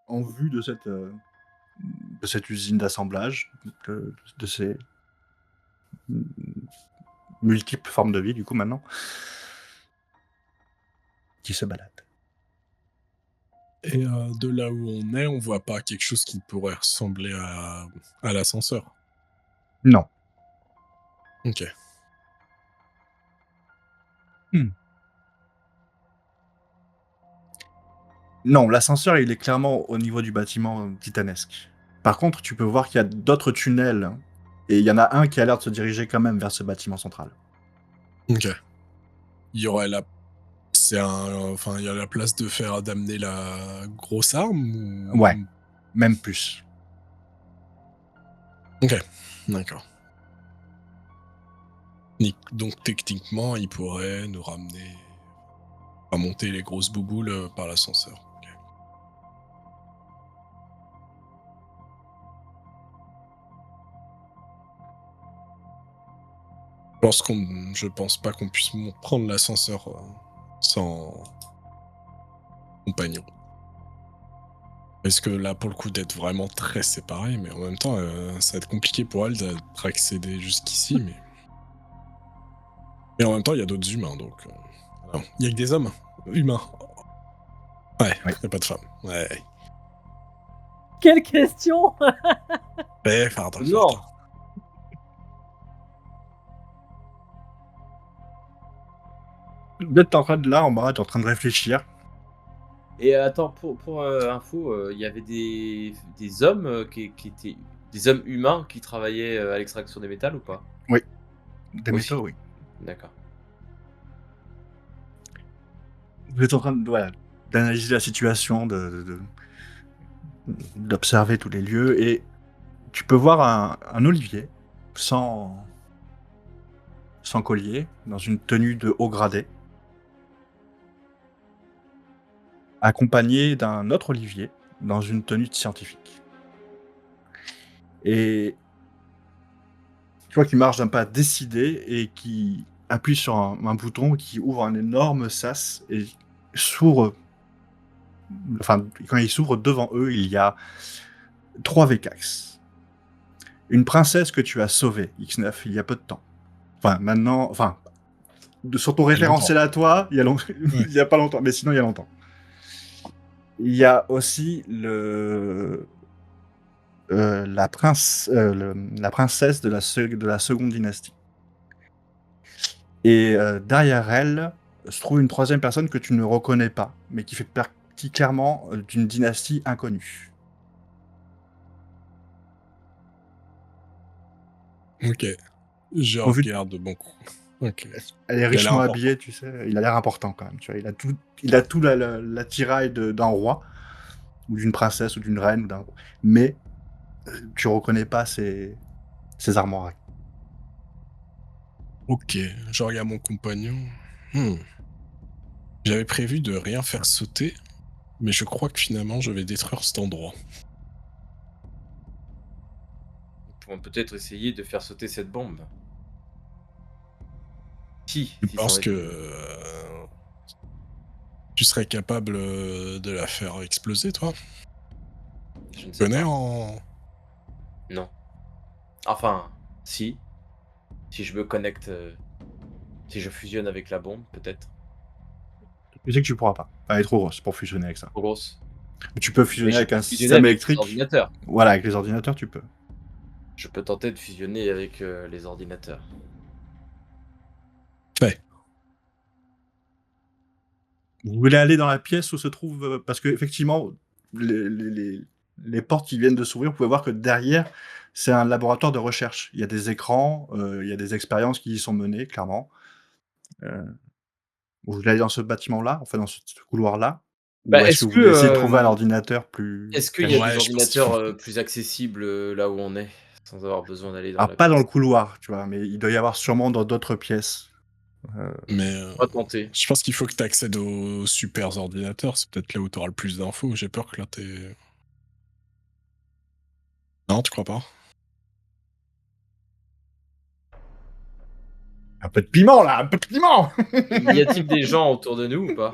En vue de cette usine d'assemblage, de ces multiples formes de vie, du coup, maintenant, qui se baladent. Et de là où on est, on voit pas quelque chose qui pourrait ressembler à l'ascenseur. Non. OK. Mmh. Non, l'ascenseur, il est clairement au niveau du bâtiment, titanesque. Par contre, tu peux voir qu'il y a d'autres tunnels, hein, et il y en a un qui a l'air de se diriger quand même vers ce bâtiment central. OK. Il y aurait la c'est un enfin, il y a la place de faire d'amener la grosse arme Ouais, ou? même plus. OK, d'accord. Nic donc techniquement, il pourrait nous ramener monter les grosses bouboules, par l'ascenseur. OK. Je pense pas qu'on puisse prendre l'ascenseur, sans compagnon. Parce que là, pour le coup, d'être vraiment très séparés, mais en même temps, ça va être compliqué pour elle d'être accéder jusqu'ici, mais en même temps, il y a d'autres humains, donc voilà. Il y a que des hommes humains. Ouais, Oui. il y a pas de femmes. Ouais. Quelle question! Pardon. Non! Vous êtes en train de là, en bas, tu es en train de réfléchir. Et attends, pour info, il y avait des hommes, qui étaient des hommes humains qui travaillaient, à l'extraction des métals ou pas? Oui, des Aussi? métaux, oui. D'accord. Vous êtes en train de voilà, d'analyser la situation, d'observer tous les lieux et tu peux voir un olivier sans collier, dans une tenue de haut gradé, accompagné d'un autre olivier dans une tenue de scientifique. Et tu vois qu'il marche d'un pas décidé et qui appuie sur un bouton qui ouvre un énorme sas et s'ouvre. Enfin, quand il s'ouvre devant eux, il y a 3 Vekax. Une princesse que tu as sauvée, X9, il y a peu de temps. Enfin, maintenant, enfin, sur ton Il y a longtemps. référentiel à toi, Ouais. il y a pas longtemps, mais sinon il y a longtemps. Il y a aussi la princesse de la seconde dynastie. Et derrière elle se trouve une troisième personne que tu ne reconnais pas, mais qui fait partie clairement d'une dynastie inconnue. OK. Je Au vu regarde bon coup. OK. Elle est Il a l'air richement important. habillée, tu sais, il a l'air important quand même, tu vois? Il a tout l'attirail d'un roi ou d'une princesse ou d'une reine ou d'un roi. Mais tu reconnais pas ses armoires. OK, je regarde mon compagnon. Mmh. J'avais prévu de rien faire sauter, mais je crois que finalement je vais détruire cet endroit. Nous pouvons peut-être essayer de faire sauter cette bombe. Je Si c'en pense est que, une. tu serais capable, de la faire exploser toi? Je ne Tu sais connais pas. en Non. Enfin, si. Si je me connecte, si je fusionne avec la bombe, peut-être. Tu sais que tu pourras pas. Elle est trop grosse pour fusionner avec ça. Trop grosse. Mais tu peux Mais fusionner je avec peux un fusionner système avec les électrique. ordinateurs. Voilà, avec les ordinateurs, tu peux. Je peux tenter de fusionner avec, les ordinateurs. fait. Vous voulez aller dans la pièce où se trouve, parce qu'effectivement, les portes qui viennent de s'ouvrir, vous pouvez voir que derrière, c'est un laboratoire de recherche. Il y a des écrans, il y a des expériences qui y sont menées, clairement. Heu, vous voulez aller dans ce bâtiment-là, enfin dans ce couloir-là? Bah, Ou est-ce que vous voulez essayer de trouver un ordinateur plus est-ce qu'il y a caché? des Ouais, je pense qu'il faut. ordinateurs, plus accessibles, là où on est? Sans avoir besoin d'aller dans Alors la pas dans le pièce? couloir, tu vois? Mais il doit y avoir sûrement dans d'autres pièces. Mais On va tenter. je pense qu'il faut que tu accèdes aux super ordinateurs. C'est peut-être là où tu auras le plus d'infos. J'ai peur que là, t'es. Non, tu crois pas? Un peu de piment là, un peu de piment! Y a-t-il des gens autour de nous ou pas?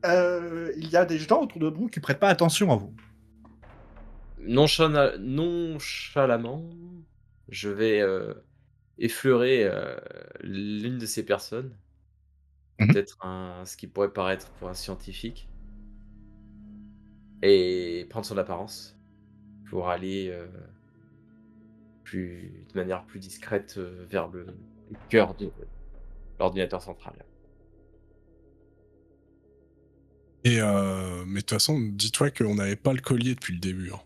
Il y a des gens autour de vous qui prêtent pas attention à vous. Nonchalamment, je vais, effleurer, l'une de ces personnes, Mmh mh. peut-être ce qui pourrait paraître pour un scientifique et prendre son apparence pour aller, de manière plus discrète, vers le cœur de l'ordinateur central. Et mais de toute façon, dis-toi qu'on n'avait pas le collier depuis le début, hein.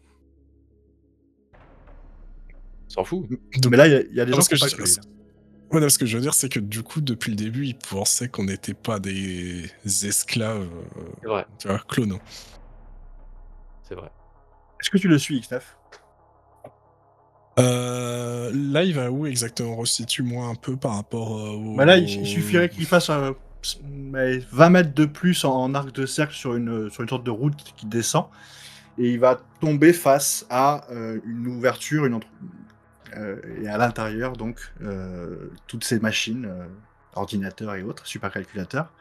S'en fout. Donc Mais là, il y a des non, gens parce qui ont que pas je le collier, là. ouais, non, ce que je veux dire, c'est que du coup, depuis le début, ils pensaient qu'on n'était pas des esclaves, C'est vrai, tu vois, clones. c'est vrai. Est-ce que tu le suis, X9? Là, il va où exactement? Resitue-moi un peu par rapport, Bah, là, il au suffirait qu'il fasse, mais 20 mètres de plus en arc de cercle sur une sorte de route qui descend et il va tomber face à, une ouverture, et à l'intérieur donc, toutes ces machines, ordinateurs et autres, supercalculateurs.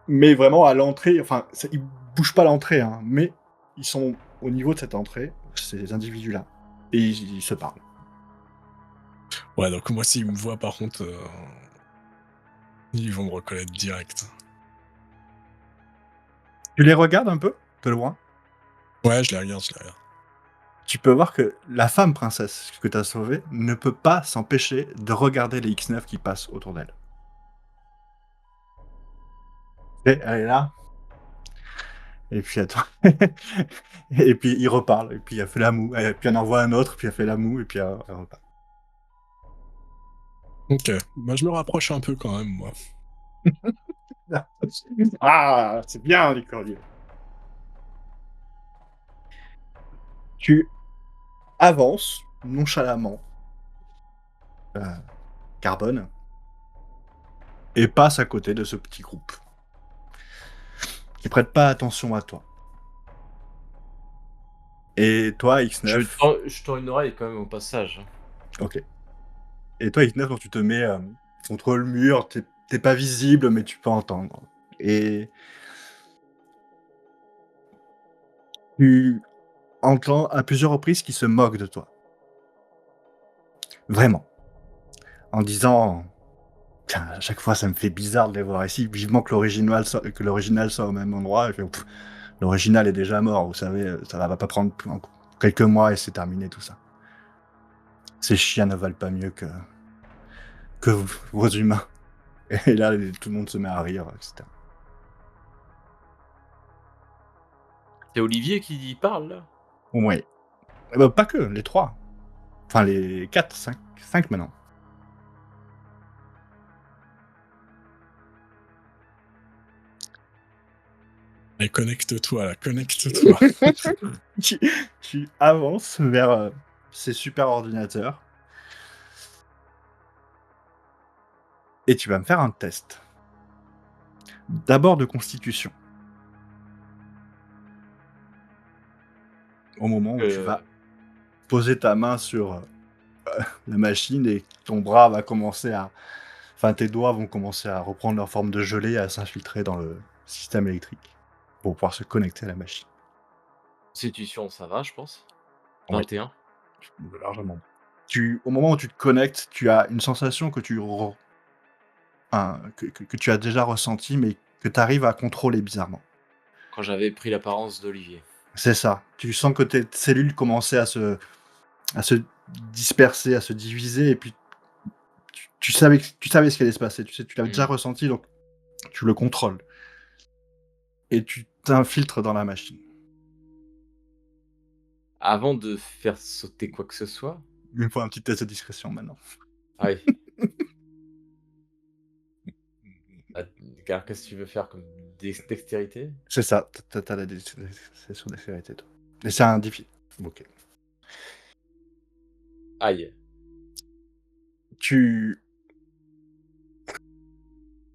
Mais vraiment à l'entrée, enfin, ça ils bougent pas à l'entrée, hein, mais ils sont au niveau de cette entrée, ces individus-là, et ils se parlent. ouais, donc moi, s'ils me voient, par contre, ils vont me reconnaître direct. Tu les regardes un peu, de loin. Ouais, je les regarde, je les regarde. Tu peux voir que la femme princesse que tu as sauvée ne peut pas s'empêcher de regarder les X9 qui passent autour d'elle. Et elle est là, et puis attends, et puis il reparle, et puis elle fait la moue, et puis elle en envoie un autre, puis elle fait la moue, et puis elle repart. OK, bah, je me rapproche un peu quand même, moi. Ah, c'est bien, les cordiers. Tu avances nonchalamment, heu, Carbone, et passes à côté de ce petit groupe qui prête pas attention à toi. Et toi, X9, Je tends une oreille quand même au passage, hein. OK. Et toi, X9, quand tu te mets, contre le mur, tu es pas visible, mais tu peux entendre. Et tu entends à plusieurs reprises qu'ils se moquent de toi. Vraiment. En disant: «Putain, à chaque fois, ça me fait bizarre de les voir ici, vivement que l'original soit au même endroit». Et je fais: «L'original est déjà mort, vous savez, ça va pas prendre p en quelques mois et c'est terminé tout ça. Ces chiens ne valent pas mieux que vos humains». Et là, tout le monde se met à rire, et cetera. C'est Olivier qui parle là? Ouais. Et bah, pas que, les 3. Enfin les 4, 5 maintenant. Allez, connecte-toi là, connecte-toi. Tu tu avances vers, ces super ordinateurs et tu vas me faire un test. D'abord de constitution. Au moment où tu Heu, vas poser ta main sur, la machine et ton bras va commencer à enfin tes doigts vont commencer à reprendre leur forme de gelée et à s'infiltrer dans le système électrique pour pouvoir se connecter à la machine. Constitution, ça va, je pense. Ouais, 21. largement. Au moment où tu te connectes, tu as une sensation que tu re enfin, que tu as déjà ressentie, mais que tu arrives à contrôler bizarrement. Quand j'avais pris l'apparence d'Olivier. C'est ça. Tu sens que tes cellules commençaient à se disperser, à se diviser, et puis tu savais ce qui allait se passer. Tu sais, tu l'avais déjà Mmh. ressenti, donc Tu le contrôles. Et tu t'infiltres dans la machine. Avant de faire sauter quoi que ce soit? Il me faut un petit test de discrétion maintenant. Ah oui. Ah, car qu'est-ce que tu veux faire comme dextérité? C'est ça, t'as la c'est sur dextérité, toi. Et c'est un défi. Ok. Aïe. Tu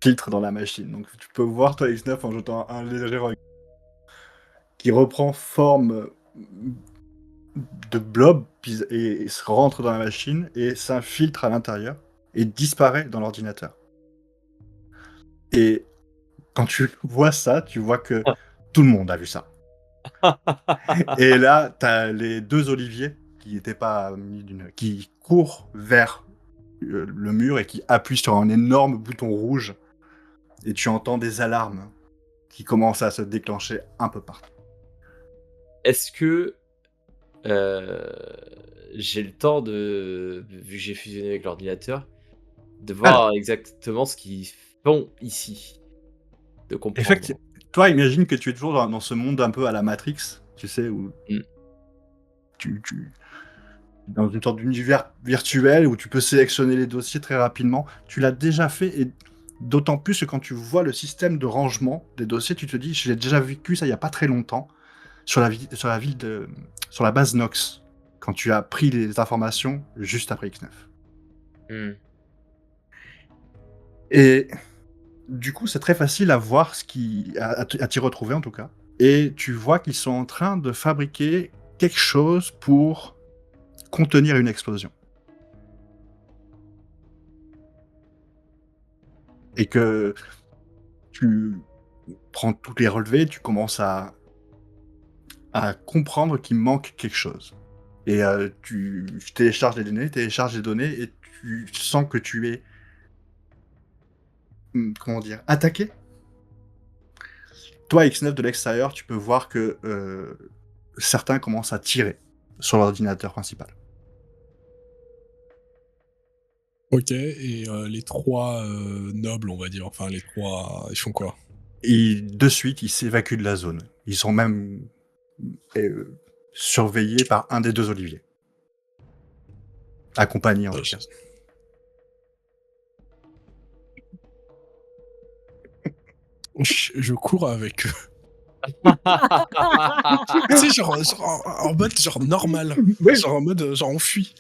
filtres dans la machine. Donc tu peux voir toi X9 en jetant un léger regard qui reprend forme de blob et se rentre dans la machine et s'infiltre à l'intérieur et disparaît dans l'ordinateur. Et quand tu vois ça, tu vois que tout le monde a vu ça. Et là, t'as les deux Olivier qui n'étaient pas mis qui courent vers le mur et qui appuient sur un énorme bouton rouge. Et tu entends des alarmes qui commencent à se déclencher un peu partout. Est-ce que, heu, j'ai le temps de vu que j'ai fusionné avec l'ordinateur, de Alors, voir exactement ce qu'ils font ici? De comprendre. effectivement, toi, imagine que tu es toujours dans ce monde un peu à la Matrix, tu sais, où Mmh. tu dans une sorte d'univers virtuel où tu peux sélectionner les dossiers très rapidement. Tu l'as déjà fait et d'autant plus que quand tu vois le système de rangement des dossiers, tu te dis, j'ai déjà vécu ça il y a pas très longtemps sur sur la base Nox, quand tu as pris les informations juste après X9. Mmh. Et du coup, c'est très facile à voir à t'y retrouver en tout cas. Et tu vois qu'ils sont en train de fabriquer quelque chose pour contenir une explosion. Et que tu prends tous les relevés, tu commences à comprendre qu'il manque quelque chose. Et tu télécharges les données et tu sens que tu es, comment dire? Attaqué. Toi, X9 de l'extérieur, tu peux voir que, certains commencent à tirer sur l'ordinateur principal. Ok, et les trois nobles, on va dire, enfin les trois, ils font quoi? Et de suite, ils s'évacuent de la zone. Ils sont même, surveillés par un des 2 Olivier. Accompagnés en tout cas. Je cours avec eux. Tu sais, genre en mode genre normal. Ouais. Genre en mode genre on fuit.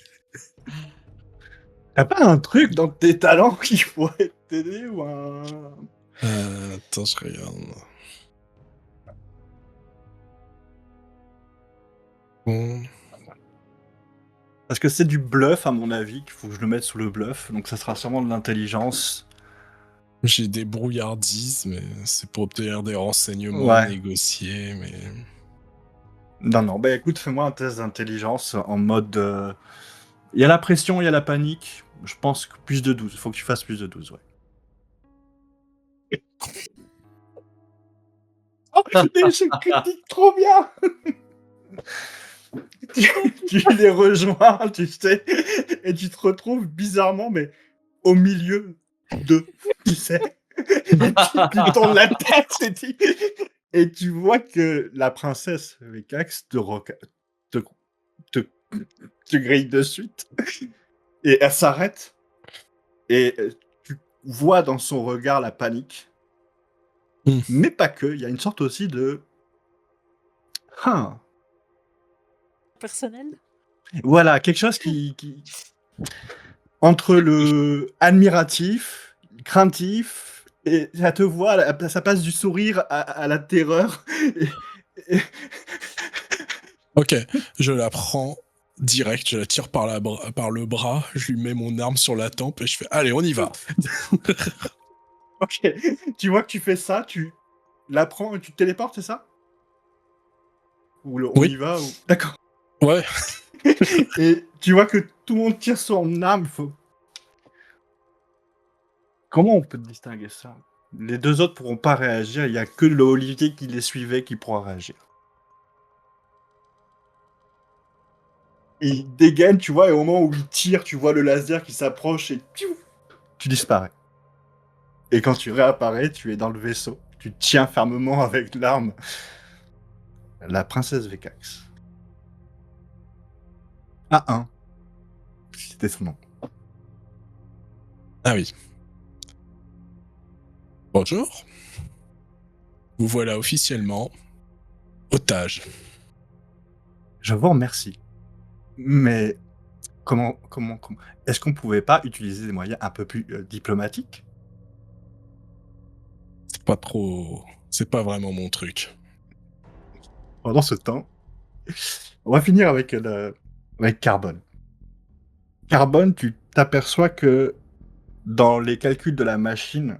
Tu pas un truc dans tes talents qui pourrait t'aider ou un Attends, je regarde. Bon. parce que c'est du bluff à mon avis, qu'il faut que je le mette sous le bluff, donc ça sera sûrement de l'intelligence. J'ai des brouillardises, mais c'est pour obtenir des renseignements Ouais. négociés, mais... Non, non, bah écoute, fais-moi un test d'intelligence en mode, il y a la pression, il y a la panique. Je pense que plus de 12. Faut que tu fasses plus de 12, ouais. Oh, j'ai critique trop bien. Tu les rejoins, tu sais, et tu te retrouves bizarrement, mais au milieu d'eux, tu sais. Et tu tournes la tête et tu vois que la princesse Vekax te, te, te grille de suite. Et elle s'arrête et tu vois dans son regard la panique. Hmm. Mais pas que, il y a une sorte aussi de... Hein. Personnel. Voilà, quelque chose entre le admiratif, craintif, et ça te voit, ça passe du sourire à la terreur. Et- Ok, je la prends direct, je la tire par le bras, je lui mets mon arme sur la tempe et je fais « Allez, on y va !» Ok, tu vois que tu fais ça, tu la prends et tu te téléportes, c'est ça? On Oui, y va ou... D'accord. ouais. Et tu vois que tout le monde tire son arme, Comment on peut distinguer ça? Les 2 autres pourront pas réagir, il y a que le Olivier qui les suivait qui pourra réagir. Et il dégaine, tu vois, et au moment où il tire, tu vois le laser qui s'approche et piou, tu disparais. Et quand tu réapparais, tu es dans le vaisseau. Tu tiens fermement avec l'arme la princesse Vekax. A1, c'était son nom. Ah oui. Bonjour. Vous voilà officiellement otage. Je vous remercie. Mais comment est-ce qu'on pouvait pas utiliser des moyens un peu plus diplomatiques? C'est pas trop. C'est pas vraiment mon truc. Pendant ce temps, on va finir avec avec Carbone. Carbone, tu t'aperçois que dans les calculs de la machine,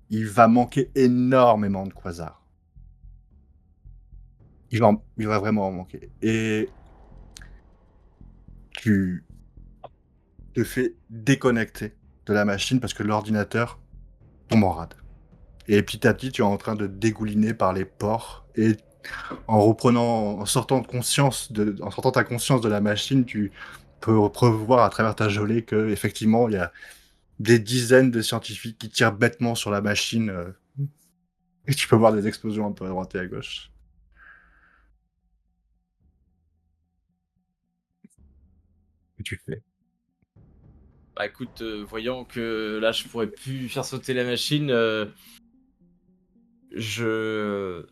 il va manquer énormément de quasars. Il va vraiment en manquer. Et tu te fais déconnecter de la machine parce que l'ordinateur tombe en rade. Et petit à petit, tu es en train de dégouliner par les pores. Et en sortant ta conscience de la machine, tu peux revoir à travers ta gelée que effectivement, il y a des dizaines de scientifiques qui tirent bêtement sur la machine. Et tu peux voir des explosions un peu à droite et à gauche. Que tu fais. Bah écoute, voyant que là je pourrais plus faire sauter la machine, je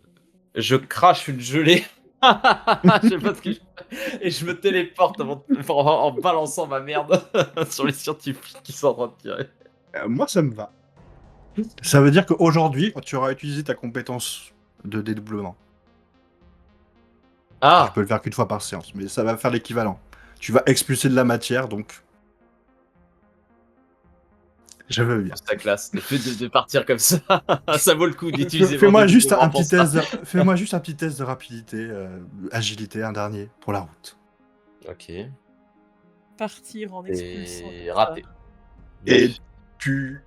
crache une gelée. Je sais pas ce que je et je me téléporte en balançant ma merde sur les scientifiques qui sont en train de tirer. Moi, ça me va. Ça veut dire qu'aujourd'hui, tu auras utilisé ta compétence de dédoublement. Je Ah! peux le faire qu'une fois par séance, mais ça va faire l'équivalent. Tu vas expulser de la matière, donc je veux bien. C'est la classe. Le fait de partir comme ça, ça vaut le coup d'utiliser mon Fais-moi juste dédoublement un pour petit ça. test. Fais-moi juste un petit test de rapidité, agilité, un dernier pour la route. OK. Partir en expulsant Et comme ça. raté. Et Réussi. tu,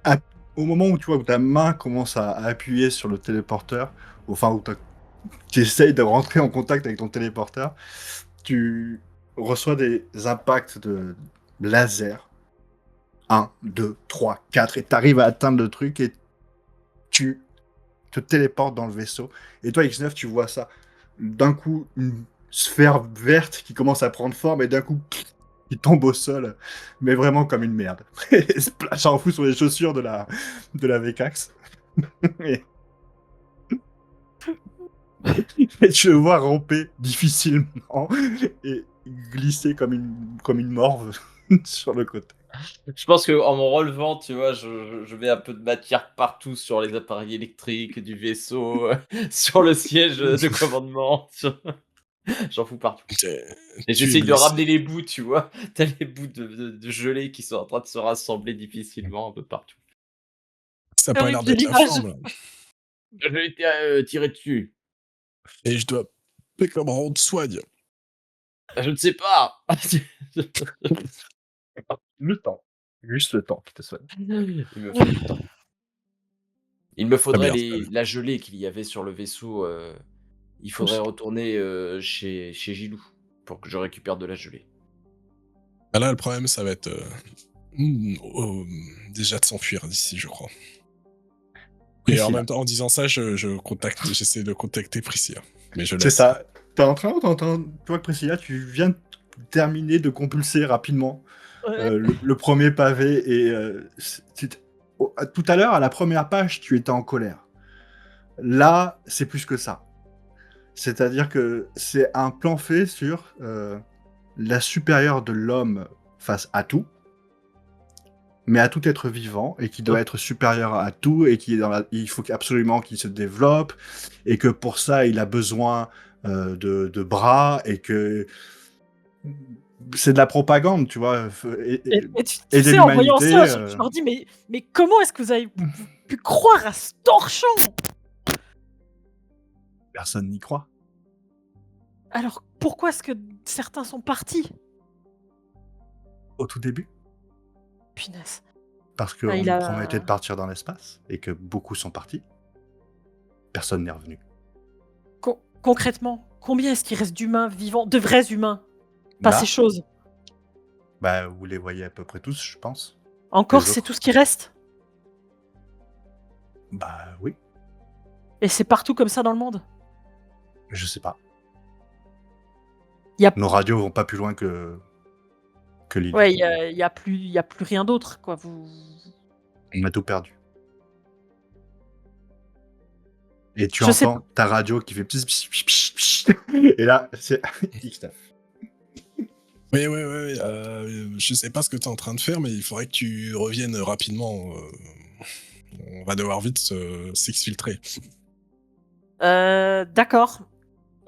à- au moment où tu vois que ta main commence à appuyer sur le téléporteur, enfin où tu essayes de rentrer en contact avec ton téléporteur, tu reçois des impacts de laser. 1, 2, 3, 4, et tu arrives à atteindre le truc et tu te téléportes dans le vaisseau. Et toi, X9, tu vois ça. D'un coup, une sphère verte qui commence à prendre forme et d'un coup, qui tombe au sol, mais vraiment comme une merde. Et splash en fou sur les chaussures de la Vekax. et... et tu le vois ramper difficilement et glisser comme une morve sur le côté. Je pense qu'en me relevant, tu vois, je mets un peu de matière partout sur les appareils électriques du vaisseau, sur le siège, de commandement, j'en fous partout. Et Tu es j'essaye de blessé. ramener les bouts, tu vois? Tu les bouts de gelée qui sont en train de se rassembler difficilement un peu partout. Ça a pas Horrible, l'air j'ai d'être la l'image. forme, là. J'ai été, tiré dessus. Et je dois payer comme on te soigne. Je ne sais pas! Le temps. Juste le temps qui te soigne. Il me faut du temps. Il me Très faudrait bien, très bien. la gelée qu'il y avait sur le vaisseau, il faudrait retourner, chez Gilou pour que je récupère de la gelée. Ah là, le problème, ça va être déjà de s'enfuir d'ici, je crois. Et en Priscilla. même temps, en disant ça, j'essaie de contacter Priscilla. Mais je C'est laisse. ça. Tu vois que Priscilla, tu viens de terminer de compulser rapidement Ouais. le premier pavé et tout à l'heure, à la première page, tu étais en colère. Là, c'est plus que ça. C'est-à-dire que c'est un plan fait sur la supérieure de l'homme face à tout, mais à tout être vivant, et qui doit être supérieur à tout, et qui est il faut absolument qu'il se développe, et que pour ça, il a besoin de bras, et que c'est de la propagande, tu vois, Et tu aider sais, en voyant l'humanité. ça, je leur dis, mais comment est-ce que vous avez pu croire à ce torchon? Personne n'y croit. Alors, pourquoi est-ce que certains sont partis? Au tout début, Punaise. parce Ah, qu'on il nous a... promettait de partir dans l'espace, et que beaucoup sont partis. Personne n'est revenu. Concrètement, combien est-ce qu'il reste d'humains vivants, de vrais humains? Pas Là, ces choses. bah, vous les voyez à peu près tous, je pense. Encore, Les c'est autres. tout ce qui reste? Bah oui, Et c'est partout comme ça dans le monde? je sais pas. Y a... Nos radios vont pas plus loin que l'île. Ouais, y a plus rien d'autre, quoi. On a tout perdu. Et tu Je sais entends ta radio qui fait pss, pss, pss, pss, pss. Et là, c'est X9. Oui, je sais pas ce que t'es en train de faire, mais il faudrait que tu reviennes rapidement. On va devoir vite s'exfiltrer. D'accord.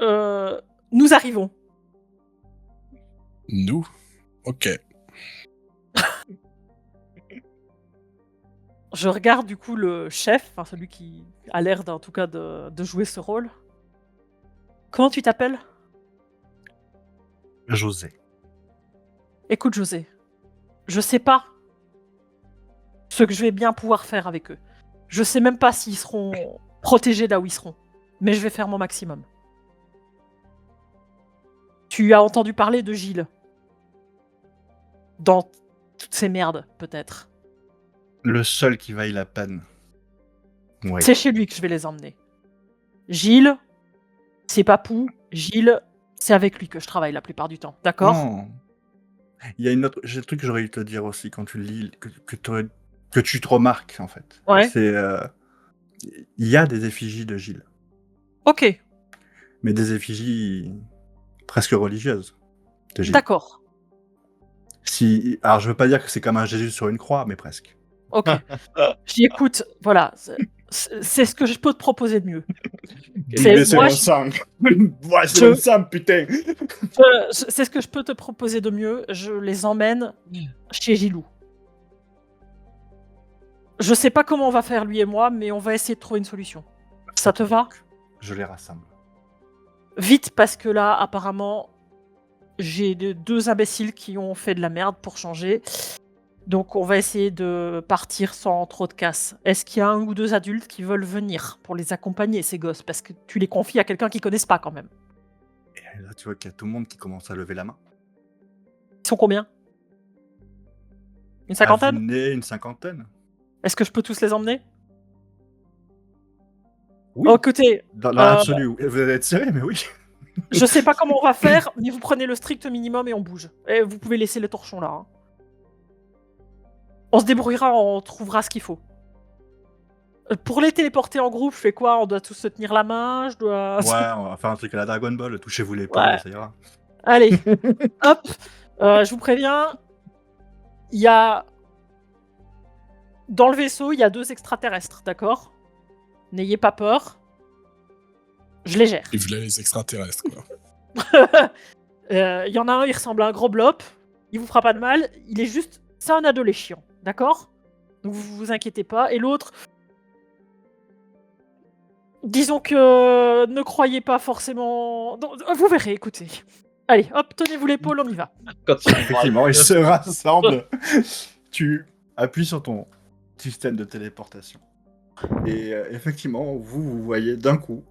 Nous arrivons. Nous? Ok. Je regarde du coup le chef, enfin celui qui a l'air en tout cas de jouer ce rôle. Comment tu t'appelles? José. Écoute José, je sais pas ce que je vais bien pouvoir faire avec eux. Je sais même pas s'ils seront protégés là où ils seront, mais je vais faire mon maximum. Tu as entendu parler de Gilles? Dans toutes ces merdes, peut-être. Le seul qui vaille la peine. Oui. C'est chez lui que je vais les emmener. Gilles, c'est Papou. Gilles, c'est avec lui que je travaille la plupart du temps. D'accord? Non. Il y a une autre. J'ai un truc que j'aurais dû te dire aussi quand tu le lis, que tu te remarques en fait. Ouais. C'est. Il y a des effigies de Gilles, Ok, mais des effigies presque religieuses de Gilles. d'accord. Alors je veux pas dire que c'est comme un Jésus sur une croix, mais presque. Ok. J'y écoute, voilà. C'est ce que je peux te proposer de mieux. C'est moi, mon je- sang. Ouais, c'est Je- mon sang, putain. C'est ce que je peux te proposer de mieux. Je les emmène chez Gilou. Je sais pas comment on va faire lui et moi, mais on va essayer de trouver une solution. Ça te va? Je les rassemble. Vite, parce que là, apparemment, j'ai deux imbéciles qui ont fait de la merde pour changer. Donc, on va essayer de partir sans trop de casse. Est-ce qu'il y a un ou deux adultes qui veulent venir pour les accompagner, ces gosses? Parce que tu les confies à quelqu'un qu'ils connaissent pas, quand même. Et là, tu vois qu'il y a tout le monde qui commence à lever la main. Ils sont combien? Une À cinquantaine? vue de nez, une cinquantaine. Est-ce que je peux tous les emmener? Oui. Oh, écoutez, Dans l'absolu, vous allez être serré, mais oui. je sais pas comment on va faire, mais vous prenez le strict minimum et on bouge. Et vous pouvez laisser les torchons là. Hein. On se débrouillera, on trouvera ce qu'il faut. Pour les téléporter en groupe, je fais quoi? On doit tous se tenir la main, je dois... Ouais, on va faire un truc à la Dragon Ball, touchez-vous l'épaule, Ouais. ça ira. Allez, hop, je vous préviens, il y a... Dans le vaisseau, il y a 2 extraterrestres, d'accord? N'ayez pas peur. Je les gère. Il voulait les extraterrestres, quoi. Il y en a un, il ressemble à un gros blob. Il vous fera pas de mal. Il est juste... C'est un ado les chiant, d'accord? Donc vous inquiétez pas. Et l'autre... Disons que... Ne croyez pas forcément... Non, vous verrez, écoutez. Allez, hop, tenez-vous l'épaule, on y va. Quand il Effectivement, ils se rassemblent. Tu appuies sur ton système de téléportation. Et effectivement, vous voyez d'un coup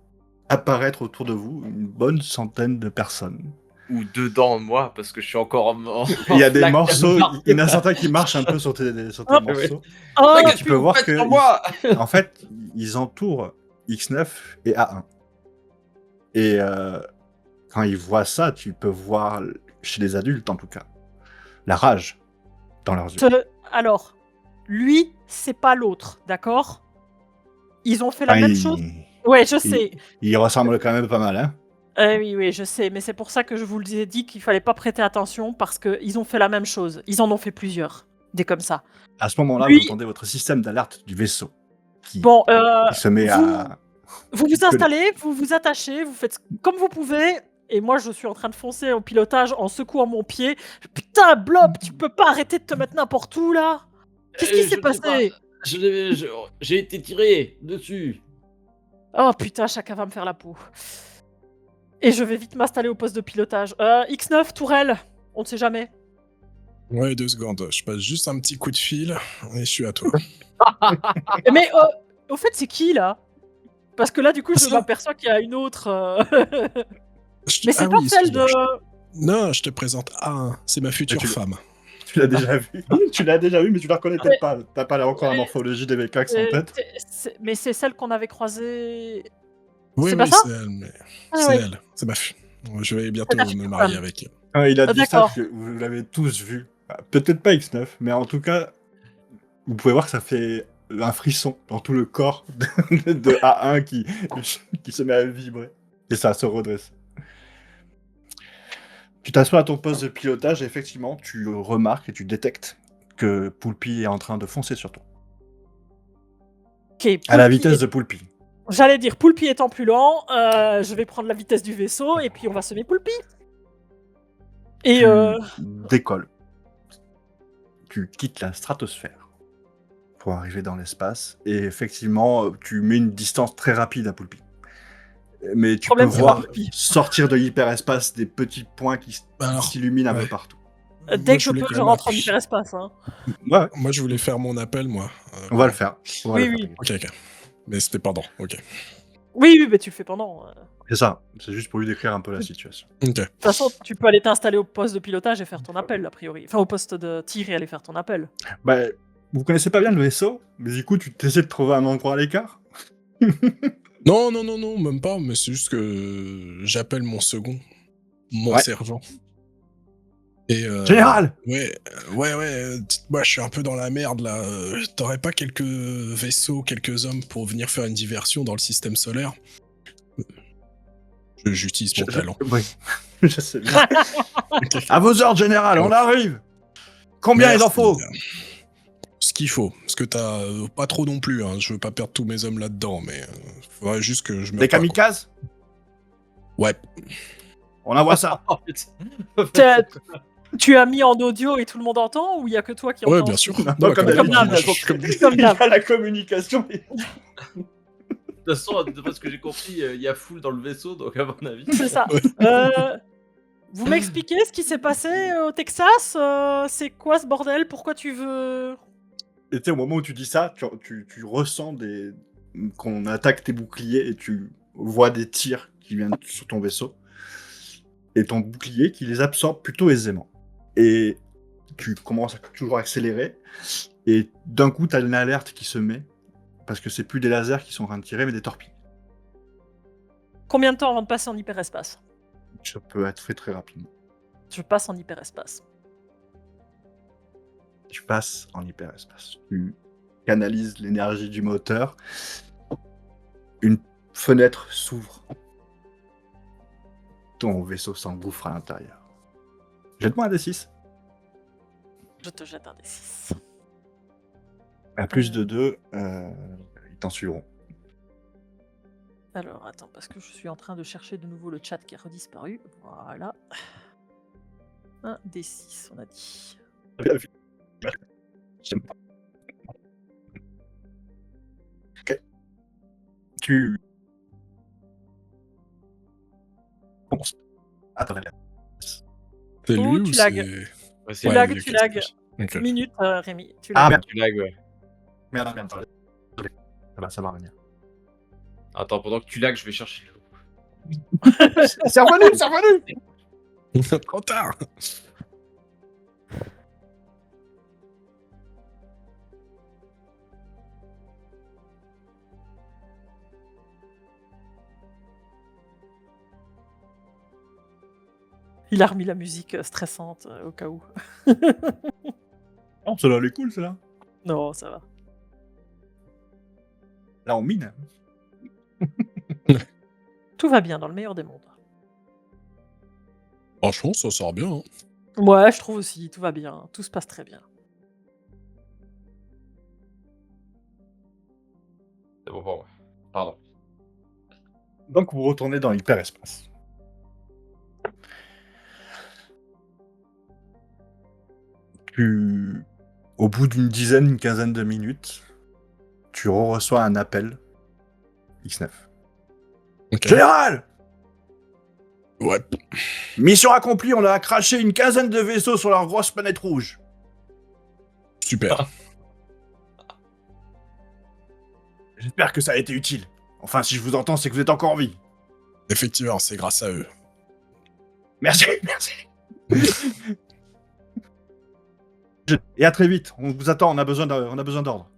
apparaître autour de vous une bonne centaine de personnes. Ou dedans moi, parce que je suis encore en Il y a des flaque morceaux, de il y en a certains qui marchent un peu sur tes Hop. morceaux. Oh, Qu'est-ce tu que peux vous voir faites que sur moi En fait, ils entourent X9 et A1. Et quand ils voient ça, tu peux voir, chez les adultes en tout cas, la rage dans leurs yeux. Alors, lui, c'est pas l'autre, d'accord? Ils ont fait la Enfin, même chose. Ouais, je sais. ils ressemblent quand même pas mal, hein. Oui, je sais, mais c'est pour ça que je vous ai dit qu'il fallait pas prêter attention parce qu'ils ont fait la même chose. Ils en ont fait plusieurs, des comme ça. À ce moment-là, Lui- vous entendez votre système d'alerte du vaisseau qui Bon, se met à... vous vous installez, vous vous attachez, vous faites comme vous pouvez. Et moi, je suis en train de foncer au pilotage en secouant mon pied. Putain, Blob, tu peux pas arrêter de te mettre n'importe où là? Qu'est-ce qui s'est passé? J'ai été tiré dessus. Oh putain, chacun va me faire la peau. Et je vais vite m'installer au poste de pilotage. X9, tourelle, on ne sait jamais. Ouais, 2 secondes. Je passe juste un petit coup de fil et je suis à toi. Mais au fait, c'est qui là? Parce que là, du coup, je Ça m'aperçois qu'il y a une autre. Mais c'est Ah pas oui, celle de. excuse-moi, Non, je te présente A1. C'est ma future Tu- femme. Tu l'as déjà vu. Tu l'as déjà vu, mais tu la reconnais peut-être pas. T'as pas encore la morphologie des Vekax en tête. Mais c'est celle qu'on avait croisée. Oui, C'est pas oui, ça c'est elle. Mais... Ah c'est oui. elle. C'est ma fille. Je vais bientôt la fille me de marier femme. avec elle. Ah, il a dit ça d'accord. parce que vous l'avez tous vu. Ah, peut-être pas X9, mais en tout cas, vous pouvez voir que ça fait un frisson dans tout le corps de A1 qui se met à vibrer. Et ça se redresse. Tu t'assois à ton poste de pilotage et effectivement, tu remarques et tu détectes que Poulpi est en train de foncer sur toi. Ok, À la Poulpi vitesse est- de Poulpi. J'allais dire Poulpi étant plus lent, je vais prendre la vitesse du vaisseau et puis on va semer Poulpi. Et Tu décolles. Tu quittes la stratosphère pour arriver dans l'espace. Et effectivement, tu mets une distance très rapide à Poulpi. Mais tu Problème, peux c'est voir pas Poulpi. sortir de l'hyperespace des petits points qui Alors, s'illuminent un peu ouais. partout. Dès Moi, que je voulais peux, quand je même rentre en appuyer. hyperespace. Hein. Ouais, Moi, je voulais faire mon appel, moi. on va le faire. On va Oui, le oui. faire. Ok. Mais c'était pendant. Ok. Oui, oui, mais tu le fais pendant. De C'est ça. C'est juste pour lui décrire un peu la situation. Ok. toute façon, tu peux aller t'installer au poste de pilotage et faire ton appel, a priori. Enfin, au poste de tir et aller faire ton appel. Bah, vous connaissez pas bien le vaisseau, mais du coup, tu essaies de trouver un endroit à l'écart. Non, non, non, non, même pas. Mais c'est juste que j'appelle mon second, mon Ouais. sergent. Et Général! Ouais, dites-moi, je suis un peu dans la merde là. T'aurais pas quelques vaisseaux, quelques hommes pour venir faire une diversion dans le système solaire? J'utilise mon talent. Oui, je sais bien. À vos ordres, général, on arrive! Combien il en Merci, faut? gars. Ce qu'il faut. Parce que t'as pas trop non plus, hein. Je veux pas perdre tous mes hommes là-dedans, mais faudrait juste que je me. Des kamikazes? Ouais. On envoie ça. Oh, putain. Tu as mis en audio et tout le monde entend ou il y a que toi qui entends? Ouais, bien sûr. Non, Non, comme d'habitude, d'hab. je suis comme- Comme d'hab. la communication. De toute façon, d'après ce que j'ai compris, il y a full dans le vaisseau, donc à mon avis. C'est ça. Vous m'expliquez ce qui s'est passé au Texas? C'est quoi ce bordel? Pourquoi tu veux... Et tu sais, au moment où tu dis ça, tu ressens qu'on attaque tes boucliers et tu vois des tirs qui viennent sur ton vaisseau. Et ton bouclier qui les absorbe plutôt aisément. Et tu commences à toujours accélérer. Et d'un coup, tu as une alerte qui se met. Parce que c'est plus des lasers qui sont en train de tirer, mais des torpilles. Combien de temps avant de passer en hyperespace? Ça peut être fait très rapidement. Je passe en hyperespace. Tu passes en hyperespace. Tu canalises l'énergie du moteur. Une fenêtre s'ouvre. Ton vaisseau s'engouffre à l'intérieur. Jette-moi un D6. Je te jette un des 6. À plus de 2, ils t'en suivront. Alors, attends, parce que je suis en train de chercher de nouveau le chat qui a redisparu. Voilà. Un des 6, on a dit. Ok. Tu... Attends, C'est Oh, lui ou tu c'est. lags. Ouais, Tu Ouais, lags, lui, tu ok, lags. ok. Minute, Rémi. Tu Ah, lags. merde. Tu lag, ouais. Merde. Désolé. Ça va revenir. Attends, pendant que tu lag, je vais chercher le. C'est revenu. Trop tard. Il a remis la musique stressante au cas où. Non, celle-là, elle est cool, celle-là. Non, ça va. Là, on mine. Tout va bien dans le meilleur des mondes. Franchement, ça sort bien. Hein. Ouais, je trouve aussi, tout va bien. Tout se passe très bien. C'est bon pour moi. Pardon. Donc, vous retournez dans l'hyperespace. Au bout d'une dizaine, une quinzaine de minutes, tu reçois un appel X9. Ok. Général! Ouais. Mission accomplie, on a craché une quinzaine de vaisseaux sur leur grosse planète rouge. Super. J'espère que ça a été utile. Enfin, si je vous entends, c'est que vous êtes encore en vie. Effectivement, c'est grâce à eux. Merci. Et à très vite. On vous attend. On a besoin d'ordre.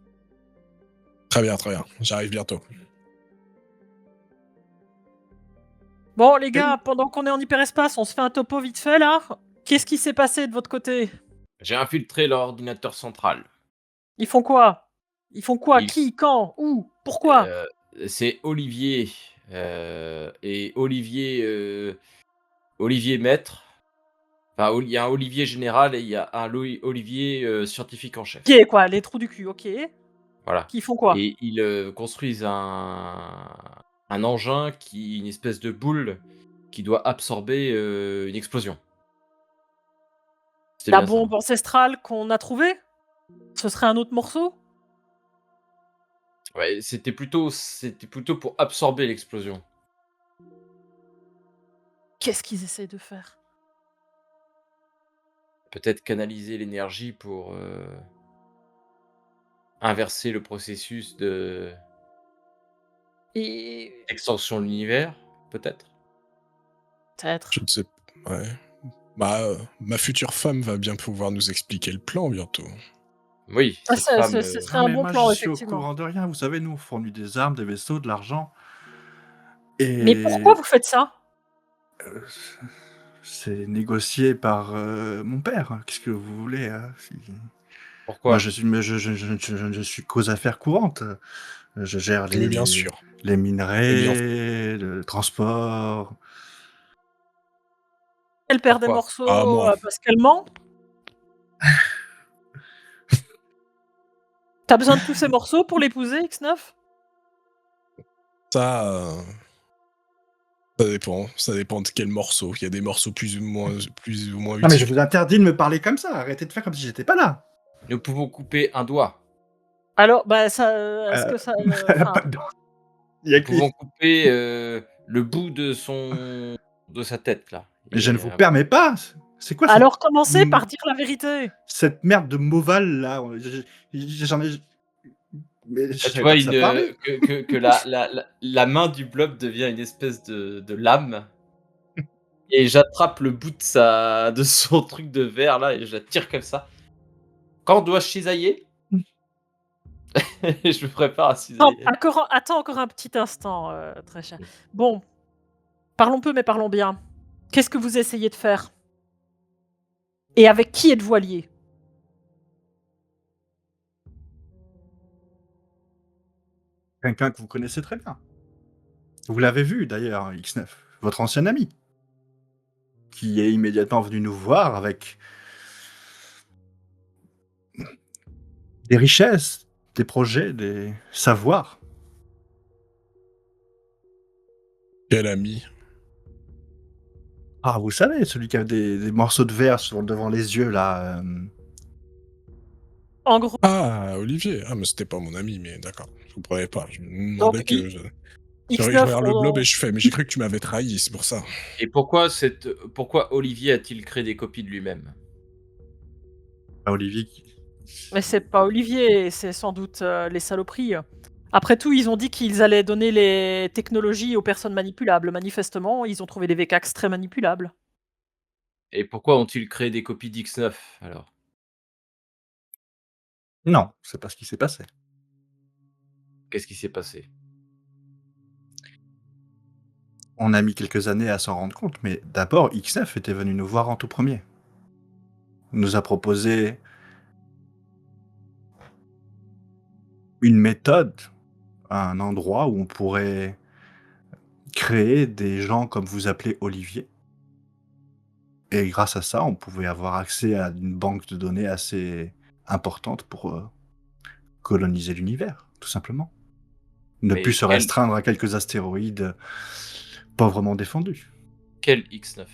Très bien, j'arrive bientôt. Bon, les gars, pendant qu'on est en hyperespace, on se fait un topo vite fait, là. Qu'est-ce qui s'est passé de votre côté? J'ai infiltré l'ordinateur central. Ils font quoi? Ils Qui? Quand? Où? Pourquoi? C'est Olivier, et Olivier Maître. Enfin, il y a un Olivier général et il y a un Olivier, scientifique en chef. Ok, quoi, les trous du cul, ok. Voilà. Qui font quoi? Et ils, construisent un engin une espèce de boule qui doit absorber, une explosion. C'était La bien ça, hein? bombe ancestrale qu'on a trouvée? Ce serait un autre morceau? Ouais, c'était plutôt pour absorber l'explosion. Qu'est-ce qu'ils essayent de faire? Peut-être canaliser l'énergie pour, inverser le processus Et d'extension de l'univers, peut-être? peut-être. Je ne sais ouais. Bah, ma future femme va bien pouvoir nous expliquer le plan bientôt. Oui, Ah, cette femme, ce serait Non, un mais bon moi, je plan, suis au effectivement. courant de rien. Vous savez, nous, on fournit des armes, des vaisseaux, de l'argent. Mais pourquoi Et vous faites ça? euh, c'est négocié par mon père. Qu'est-ce que vous voulez Moi, pourquoi? je suis qu'aux affaires courantes. Je gère Oui, bien sûr. les Et bien minerais, le transport. Elle perd des Pourquoi? à morceaux moi. parce qu'elle ment? T'as besoin de tous ces morceaux pour l'épouser, X9? Ça, ça dépend de quel morceau. Il y a des morceaux plus ou moins Non, mais je utiles. vous interdis de me parler comme ça. Arrêtez de faire comme si j'étais pas là. Nous pouvons couper un doigt. Alors, bah, ça, est-ce Euh, que ça, Elle a enfin, pas de dents. Il y a Nous pouvons qui couper, le bout de sa tête là Mais je ne et vous permets pas. C'est quoi alors commencez par dire la vérité. cette merde de Moval là? J'en ai. Mais je bah, tu savais vois pas que ça parlait. que la main du blob devient une espèce de lame et j'attrape le bout de son truc de verre là et je la tire comme ça. Quand dois-je cisailler? Et je me prépare à Non, cisailler. attends encore un petit instant, très cher. Bon, parlons peu mais parlons bien. Qu'est-ce que vous essayez de faire? Et avec qui êtes-vous alliés? Quelqu'un que vous connaissez très bien. Vous l'avez vu d'ailleurs, X9, votre ancien ami, qui est immédiatement venu nous voir avec des richesses, des projets, des savoirs. Quel ami. Ah, vous savez, celui qui a des morceaux de verre devant les yeux là. En gros, Ah, Olivier. Ah, mais c'était pas mon ami, mais d'accord. Je comprenais pas. Je me donc demandais que je X9, regarde le blob et je fais, mais j'ai cru que tu m'avais trahi, c'est pour ça. Et pourquoi Olivier a-t-il créé des copies de lui-même? Olivier qui. mais c'est pas Olivier, c'est sans doute, les saloperies. Après tout, ils ont dit qu'ils allaient donner les technologies aux personnes manipulables. Manifestement, ils ont trouvé des VCAX très manipulables. Et pourquoi ont-ils créé des copies d'X9 alors? Non, c'est pas ce qui s'est passé. Qu'est-ce qui s'est passé? On a mis quelques années à s'en rendre compte, mais d'abord, X9 était venu nous voir en tout premier. Il nous a proposé une méthode, un endroit où on pourrait créer des gens comme vous appelez Olivier. Et grâce à ça, on pouvait avoir accès à une banque de données assez importante pour coloniser l'univers, tout simplement. Ne plus Mais se restreindre à quelques astéroïdes pauvrement défendus. quel X9?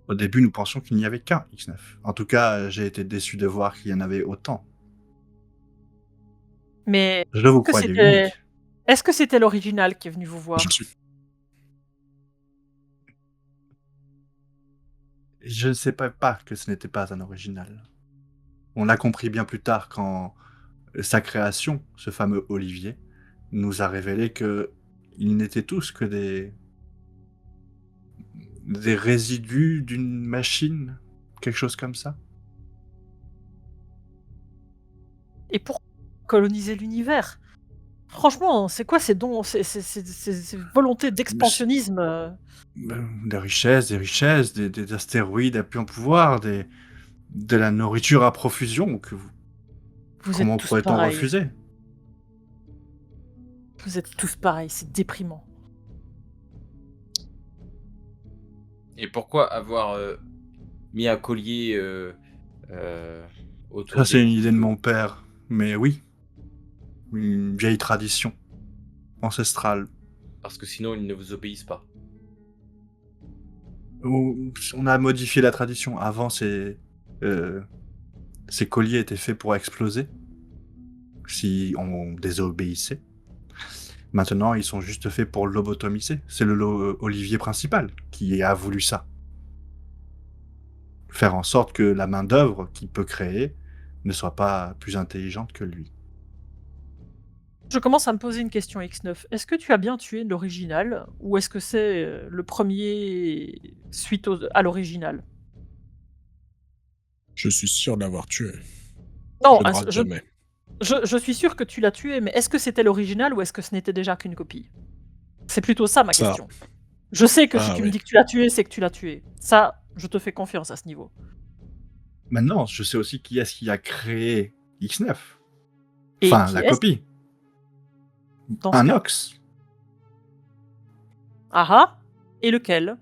Au début, nous pensions qu'il n'y avait qu'un X9. En tout cas, j'ai été déçu de voir qu'il y en avait autant. Mais Je vous que croyais c'était unique. est-ce que c'était l'original qui est venu vous Je voir? ne suis Je ne sais pas que ce n'était pas un original. On l'a compris bien plus tard quand sa création, ce fameux Olivier, nous a révélé que ils n'étaient tous que des résidus d'une machine, quelque chose comme ça. Et pour coloniser l'univers? Franchement, c'est quoi ces dons, ces volontés d'expansionnisme Des richesses, des astéroïdes à plus en pouvoir, de la nourriture à profusion. Vous êtes Comment tous pourrait-on pareils. refuser? Vous êtes tous pareils, c'est déprimant. Et pourquoi avoir mis un collier autour Ça, c'est des une idée de coups mon père. Mais oui, une vieille tradition ancestrale. parce que sinon ils ne vous obéissent pas. On a modifié la tradition. Avant, ces colliers étaient faits pour exploser si on désobéissait. Maintenant, ils sont juste faits pour lobotomiser. C'est le Olivier principal qui a voulu ça. Faire en sorte que la main-d'œuvre qu'il peut créer ne soit pas plus intelligente que lui. Je commence à me poser une question, X9. Est-ce que tu as bien tué l'original ou est-ce que c'est le premier suite à l'original? Je suis sûr de l'avoir tué. Non, Je ne rate jamais. je suis sûr que tu l'as tué, mais est-ce que c'était l'original ou est-ce que ce n'était déjà qu'une copie? C'est plutôt ça ma Ça. question. Je sais que si Ah tu me oui. dis que tu l'as tué, c'est que tu l'as tué. Ça, je te fais confiance à ce niveau. Maintenant, je sais aussi qui est-ce qui a créé X9. Et Enfin, qui la est-ce copie. dans ce Un cas? Nox. Ah ah. Et lequel?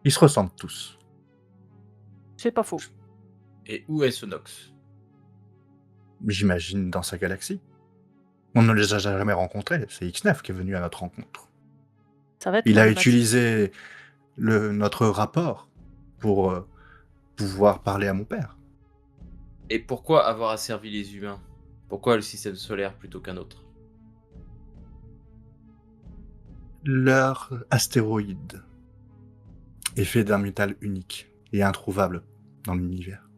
Ils se ressemblent tous. C'est pas faux. Et où est ce Nox? J'imagine dans sa galaxie. On ne les a jamais rencontrés. C'est X9 qui est venu à notre rencontre. Ça va être Il a problématique. utilisé notre rapport pour pouvoir parler à mon père. Et pourquoi avoir asservi les humains? Pourquoi le système solaire plutôt qu'un autre? Leur astéroïde est fait d'un métal unique et introuvable dans l'univers.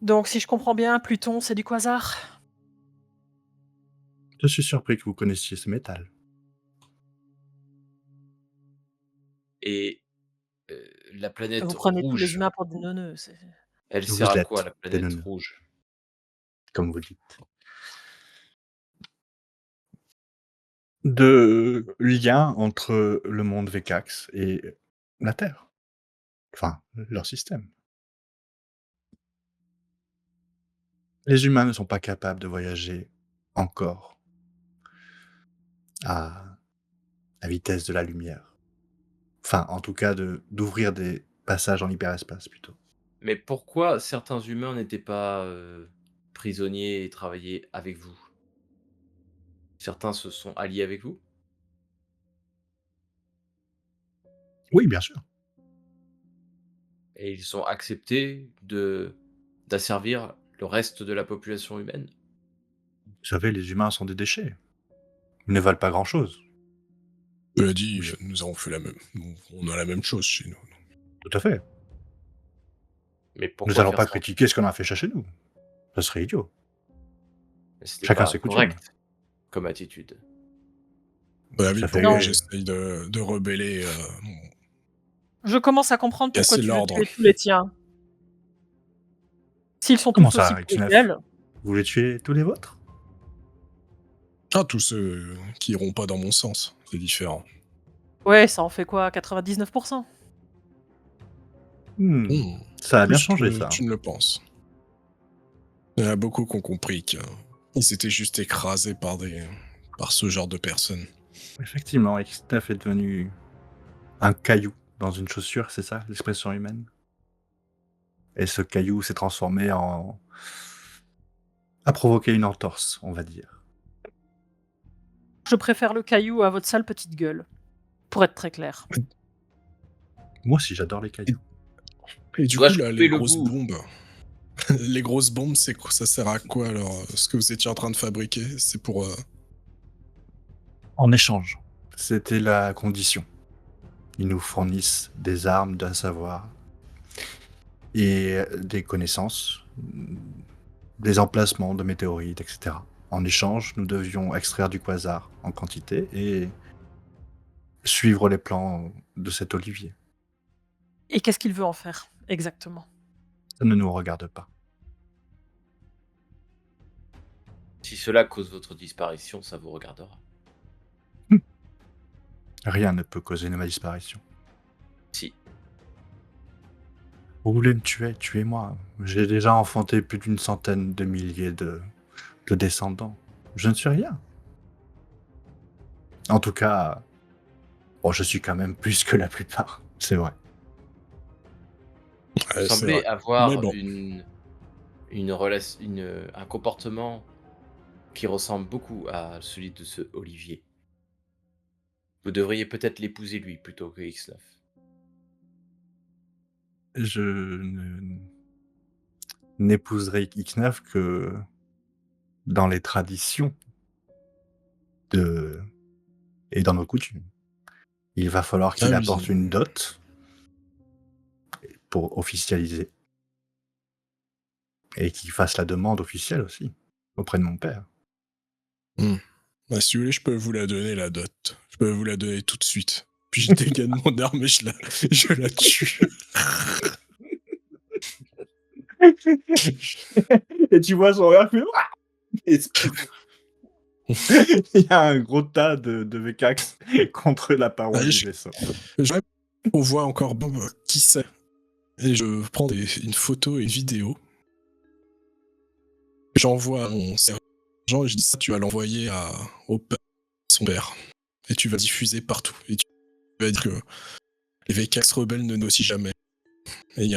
Donc, si je comprends bien, Pluton, c'est du quasar? Je suis surpris que vous connaissiez ce métal. Et la planète Vous prenez tous les rouge, humains pour des neuneux. elle Vous sert à quoi êtes la des planète neuneux, rouge? comme vous dites. De lien entre le monde Vekax et la Terre. Enfin, leur système. Les humains ne sont pas capables de voyager encore à la vitesse de la lumière. Enfin, en tout cas, d'ouvrir des passages en hyperespace, plutôt. Mais pourquoi certains humains n'étaient pas prisonniers et travaillaient avec vous? Certains se sont alliés avec vous? Oui, bien sûr. Et ils ont accepté d'asservir le reste de la population humaine? Vous savez, les humains sont des déchets. Ils ne valent pas grand-chose. Cela dit, Oui. nous avons fait la même. On a la même chose chez nous. Tout à fait. Mais Nous pourquoi n'allons faire pas ça? critiquer ce qu'on a fait chez nous. Ce serait idiot. Mais c'était Chacun pas ses coutumes. correct comme attitude. Bah oui, Ça fait- pourquoi Non. j'essaye de rebeller Je commence à comprendre pourquoi casser tu veux l'ordre. tuer tous les tiens. S'ils sont Comment tous aussi ça, X9? cruels. Vous voulez tuer tous les vôtres? Ah, tous ceux qui iront pas dans mon sens, c'est différent. Ouais, ça en fait quoi, 99%? Ça a bien Plus changé, que ça. tu ne le penses. Il y en a beaucoup qui ont compris qu'ils s'étaient juste écrasés par ce genre de personnes. Effectivement, X9 est devenu un caillou dans une chaussure, c'est ça, l'expression humaine? Et ce caillou s'est transformé a provoqué une entorse, on va dire. Je préfère le caillou à votre sale petite gueule. Pour être très clair. Moi aussi, j'adore les cailloux. Et du coup, Dois-je là, couper les le grosses bout? bombes. Les grosses bombes, ça sert à quoi alors? Ce que vous étiez en train de fabriquer, c'est pour. En échange, c'était la condition. Ils nous fournissent des armes, d'un savoir et des connaissances, des emplacements de météorites, etc. En échange, nous devions extraire du quasar en quantité et suivre les plans de cet olivier. Et qu'est-ce qu'il veut en faire, exactement? Ça ne nous regarde pas. Si cela cause votre disparition, ça vous regardera. Rien ne peut causer ma disparition. Si. Vous voulez me tuer, tuez-moi. J'ai déjà enfanté plus d'une centaine de milliers de descendants. Je ne suis rien. En tout cas, bon, je suis quand même plus que la plupart, c'est vrai. Vous Ouais, c'est semblez vrai. avoir Mais bon. un comportement qui ressemble beaucoup à celui de ce Olivier. Vous devriez peut-être l'épouser lui plutôt que X9. Je n'épouserai X9 que dans les traditions et dans nos coutumes. Il va falloir qu'il Ah oui. apporte une dot pour officialiser. Et qu'il fasse la demande officielle aussi, auprès de mon père. Bah, si vous voulez, je peux vous la donner, la dot. Je peux vous la donner tout de suite. Puis je dégaine mon arme et je la tue. Et tu vois son regard qui fait... Il y a un gros tas de Vekax contre la paroi du vaisseau. On voit encore qui c'est. Et je prends une photo et une vidéo. J'envoie à mon sergent et je dis ça, tu vas l'envoyer au père, son père. Et tu vas diffuser partout. Et tu vas dire que les Vekax rebelles ne négocient jamais. Et il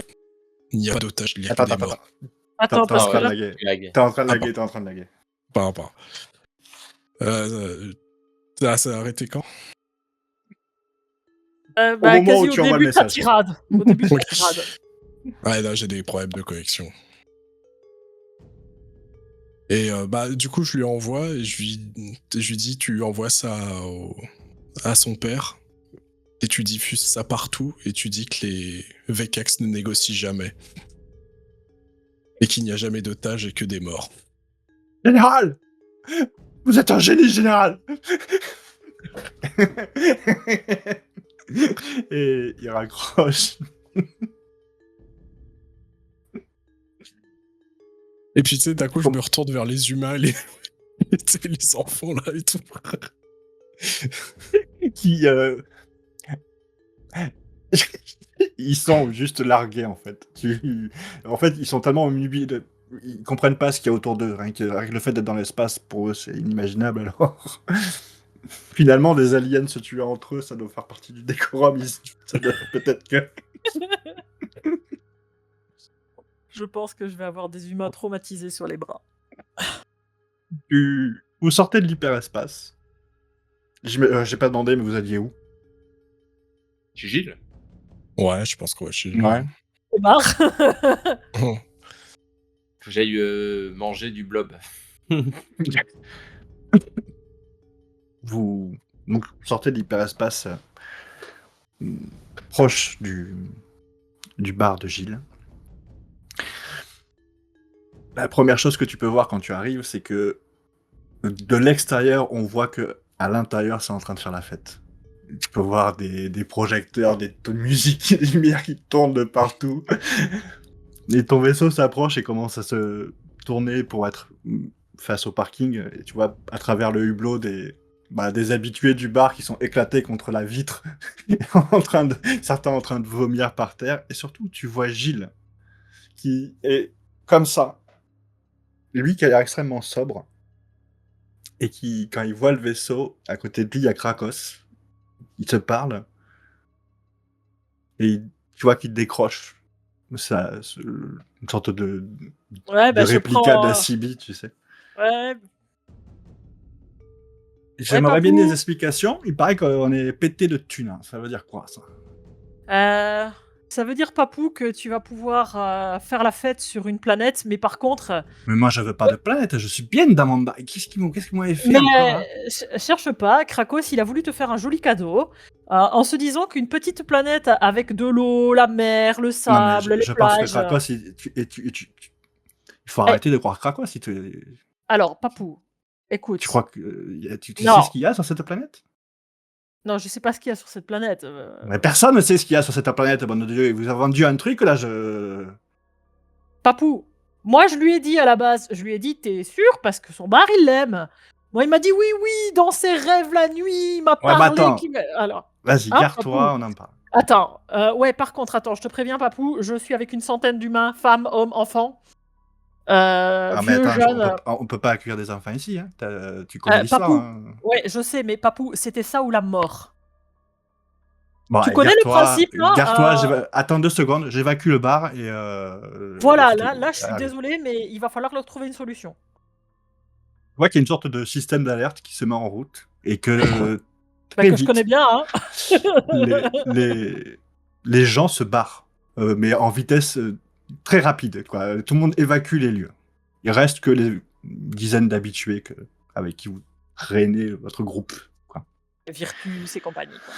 n'y a pas d'otages, il y a que des morts. Attends, parce que là... T'es en train de laguer. Par rapport. Ça a arrêté quand? Au moment quasi où tu envoies le début de ta message. tirade. Au début de ta tirade. Ouais, là j'ai des problèmes de connexion. Et du coup, je lui envoie et je lui dis tu envoies ça à son père et tu diffuses ça partout et tu dis que les Vekax ne négocient jamais. Et qu'il n'y a jamais d'otages et que des morts. Général! Vous êtes un génie, général! Et il raccroche. Et puis tu sais, d'un coup, je me retourne vers les humains, les enfants là et tout. Qui ils sont juste largués en fait. En fait, ils sont tellement obnubilés, ils comprennent pas ce qu'il y a autour d'eux. Rien que le fait d'être dans l'espace, pour eux, c'est inimaginable. Alors, finalement, des aliens se tuer entre eux, ça doit faire partie du décorum. Peut-être que. Je pense que je vais avoir des humains traumatisés sur les bras. Vous sortez de l'hyperespace. J'ai pas demandé, mais vous alliez où? Chez Gilles? Ouais, je pense que chez lui. Ouais. C'est marre. Faut que j'aille manger du blob. Vous donc, sortez de l'hyperespace proche du bar de Gilles. La première chose que tu peux voir quand tu arrives, c'est que de l'extérieur, on voit que à l'intérieur, c'est en train de faire la fête. Tu peux voir des projecteurs, des tons de musique, des lumières qui tournent de partout. Et ton vaisseau s'approche et commence à se tourner pour être face au parking. Et tu vois à travers le hublot des habitués du bar qui sont éclatés contre la vitre, certains en train de vomir par terre. Et surtout, tu vois Gilles, qui est comme ça. Lui qui a l'air extrêmement sobre. Et qui, quand il voit le vaisseau, à côté de lui, il y a Krakos. Il te parle. Et tu vois qu'il décroche. Une sorte de réplica de la CB, tu sais. Ouais. J'aimerais bien Papou. des explications. Il paraît qu'on est pété de thunes. Hein. Ça veut dire quoi, ça? Ça veut dire, Papou, que tu vas pouvoir faire la fête sur une planète, mais par contre... Mais moi, je veux pas de planète. Je suis bien dans mon bar. Qu'est-ce qu'ils m'avaient fait Mais encore, hein? cherche pas, Krakos, il a voulu te faire un joli cadeau, en se disant qu'une petite planète avec de l'eau, la mer, le sable, les je pense que plages... Krakos, il faut arrêter de croire Krakos. Alors, Papou, écoute... Tu crois que tu sais Non. ce qu'il y a sur cette planète? Non, je sais pas ce qu'il y a sur cette planète. Mais personne ne sait ce qu'il y a sur cette planète, bon Dieu. Vous avez vendu un truc, là, Papou, Moi, je lui ai dit à la base, t'es sûr? Parce que son mari l'aime. Moi, il m'a dit oui, oui, dans ses rêves la nuit, il m'a Ouais, bah parlé. attends, Alors, vas-y, hein, gare-toi, Papou? on en parle. Attends, ouais, par contre, attends, je te préviens, Papou, je suis avec une centaine d'humains, femmes, hommes, enfants, Ah, mais vieux, attends, jeunes. on peut pas accueillir des enfants ici, hein. Tu connais l'histoire, Papou, hein. ouais, je sais, mais Papou, c'était ça ou la mort. Bon, Tu allez, connais le gare-toi, principe, hein? attends 2 secondes, j'évacue le bar et Voilà, ok, là, je suis allez. désolée, mais il va falloir leur trouver une solution. Je vois qu'il y a une sorte de système d'alerte qui se met en route et que Bah, très que je connais vite, bien, hein. les, les, les gens se barrent, mais en vitesse très rapide, quoi. Tout le monde évacue les lieux. Il reste que les dizaines d'habitués avec qui vous traînez votre groupe, quoi. Virtus et compagnie, quoi.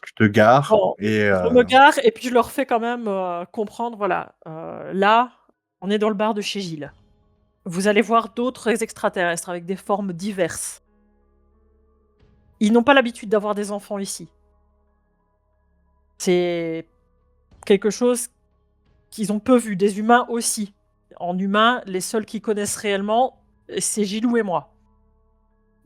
Je te gare Bon, et je me gare et puis je leur fais quand même, comprendre, voilà, là, on est dans le bar de chez Gilles. Vous allez voir d'autres extraterrestres avec des formes diverses. Ils n'ont pas l'habitude d'avoir des enfants ici. C'est quelque chose qu'ils ont peu vu, des humains aussi. En humain, les seuls qui connaissent réellement, c'est Gilou et moi.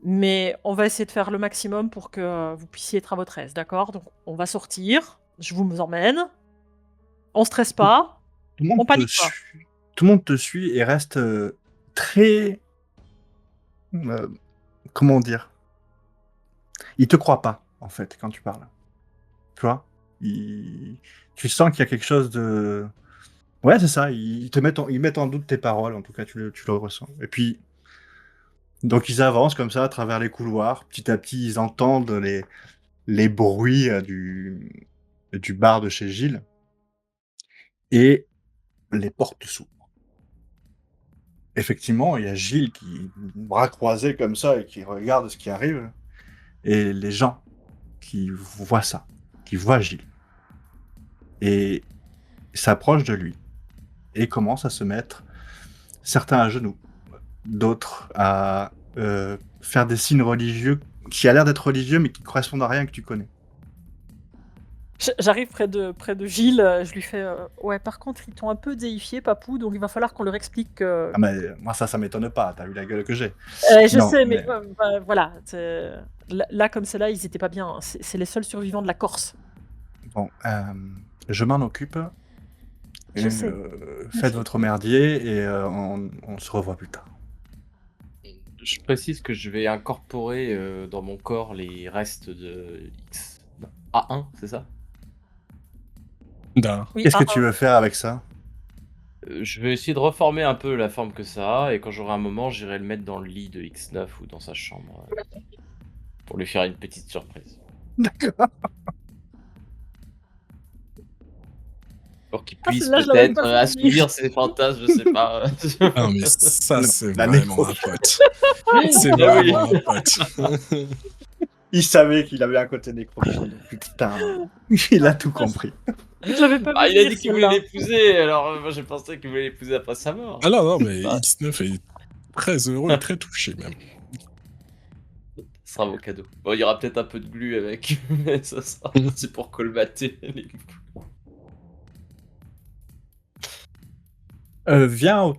Mais on va essayer de faire le maximum pour que vous puissiez être à votre aise, d'accord? Donc on va sortir, je vous emmène, on stresse pas, tout le on monde te panique pas. suit. Tout le monde te suit et reste très, euh, comment dire, il te croit pas en fait quand tu parles. Tu vois, tu sens qu'il y a quelque chose de, ouais, c'est ça. Ils mettent en doute tes paroles. En tout cas, tu le ressens. Et puis, donc ils avancent comme ça à travers les couloirs. Petit à petit, ils entendent les bruits du bar de chez Gilles et les portes s'ouvrent. Effectivement, il y a Gilles qui, bras croisés comme ça, et qui regarde ce qui arrive. Et les gens qui voient ça, qui voient Gilles, et s'approchent de lui, et commencent à se mettre, certains à genoux, d'autres à faire des signes religieux, qui a l'air d'être religieux, mais qui correspondent à rien que tu connais. J'arrive près de Gilles, je lui fais ouais, par contre, ils t'ont un peu déifié, Papou, donc il va falloir qu'on leur explique que. Ah, mais moi, ça m'étonne pas. T'as vu la gueule que j'ai. Je Non, sais, mais mais bah, voilà. Là, comme c'est là, ils étaient pas bien, hein. C'est les seuls survivants de la Corse. bon, je m'en occupe. Je sais. Faites votre merdier et on se revoit plus tard. Je précise que je vais incorporer dans mon corps les restes de X. Non, A1, c'est ça? Da. Oui, Qu'est-ce que tu veux faire avec ça? Je vais essayer de reformer un peu la forme que ça a, et quand j'aurai un moment, j'irai le mettre dans le lit de X9 ou dans sa chambre pour lui faire une petite surprise. D'accord. Pour qu'il Ah, puisse celle-là, je l'avais peut-être pas fait assouvir ses fantasmes, je sais pas. Ah, mais ça, c'est La vraiment nécro. un pote. C'est Ah oui. vraiment un pote. Il savait qu'il avait un côté nécrophile. Putain, il a tout compris. Je l'avais pas Ah, vu il a venir, dit qu'il voulait celle-là. l'épouser, alors moi j'ai pensé qu'il voulait l'épouser après sa mort. Ah non, mais Bah. X9 est très heureux et très touché même. Ce sera vos cadeaux. Bon, il y aura peut-être un peu de glu avec, mais ça sera c'est pour colmater les... Viens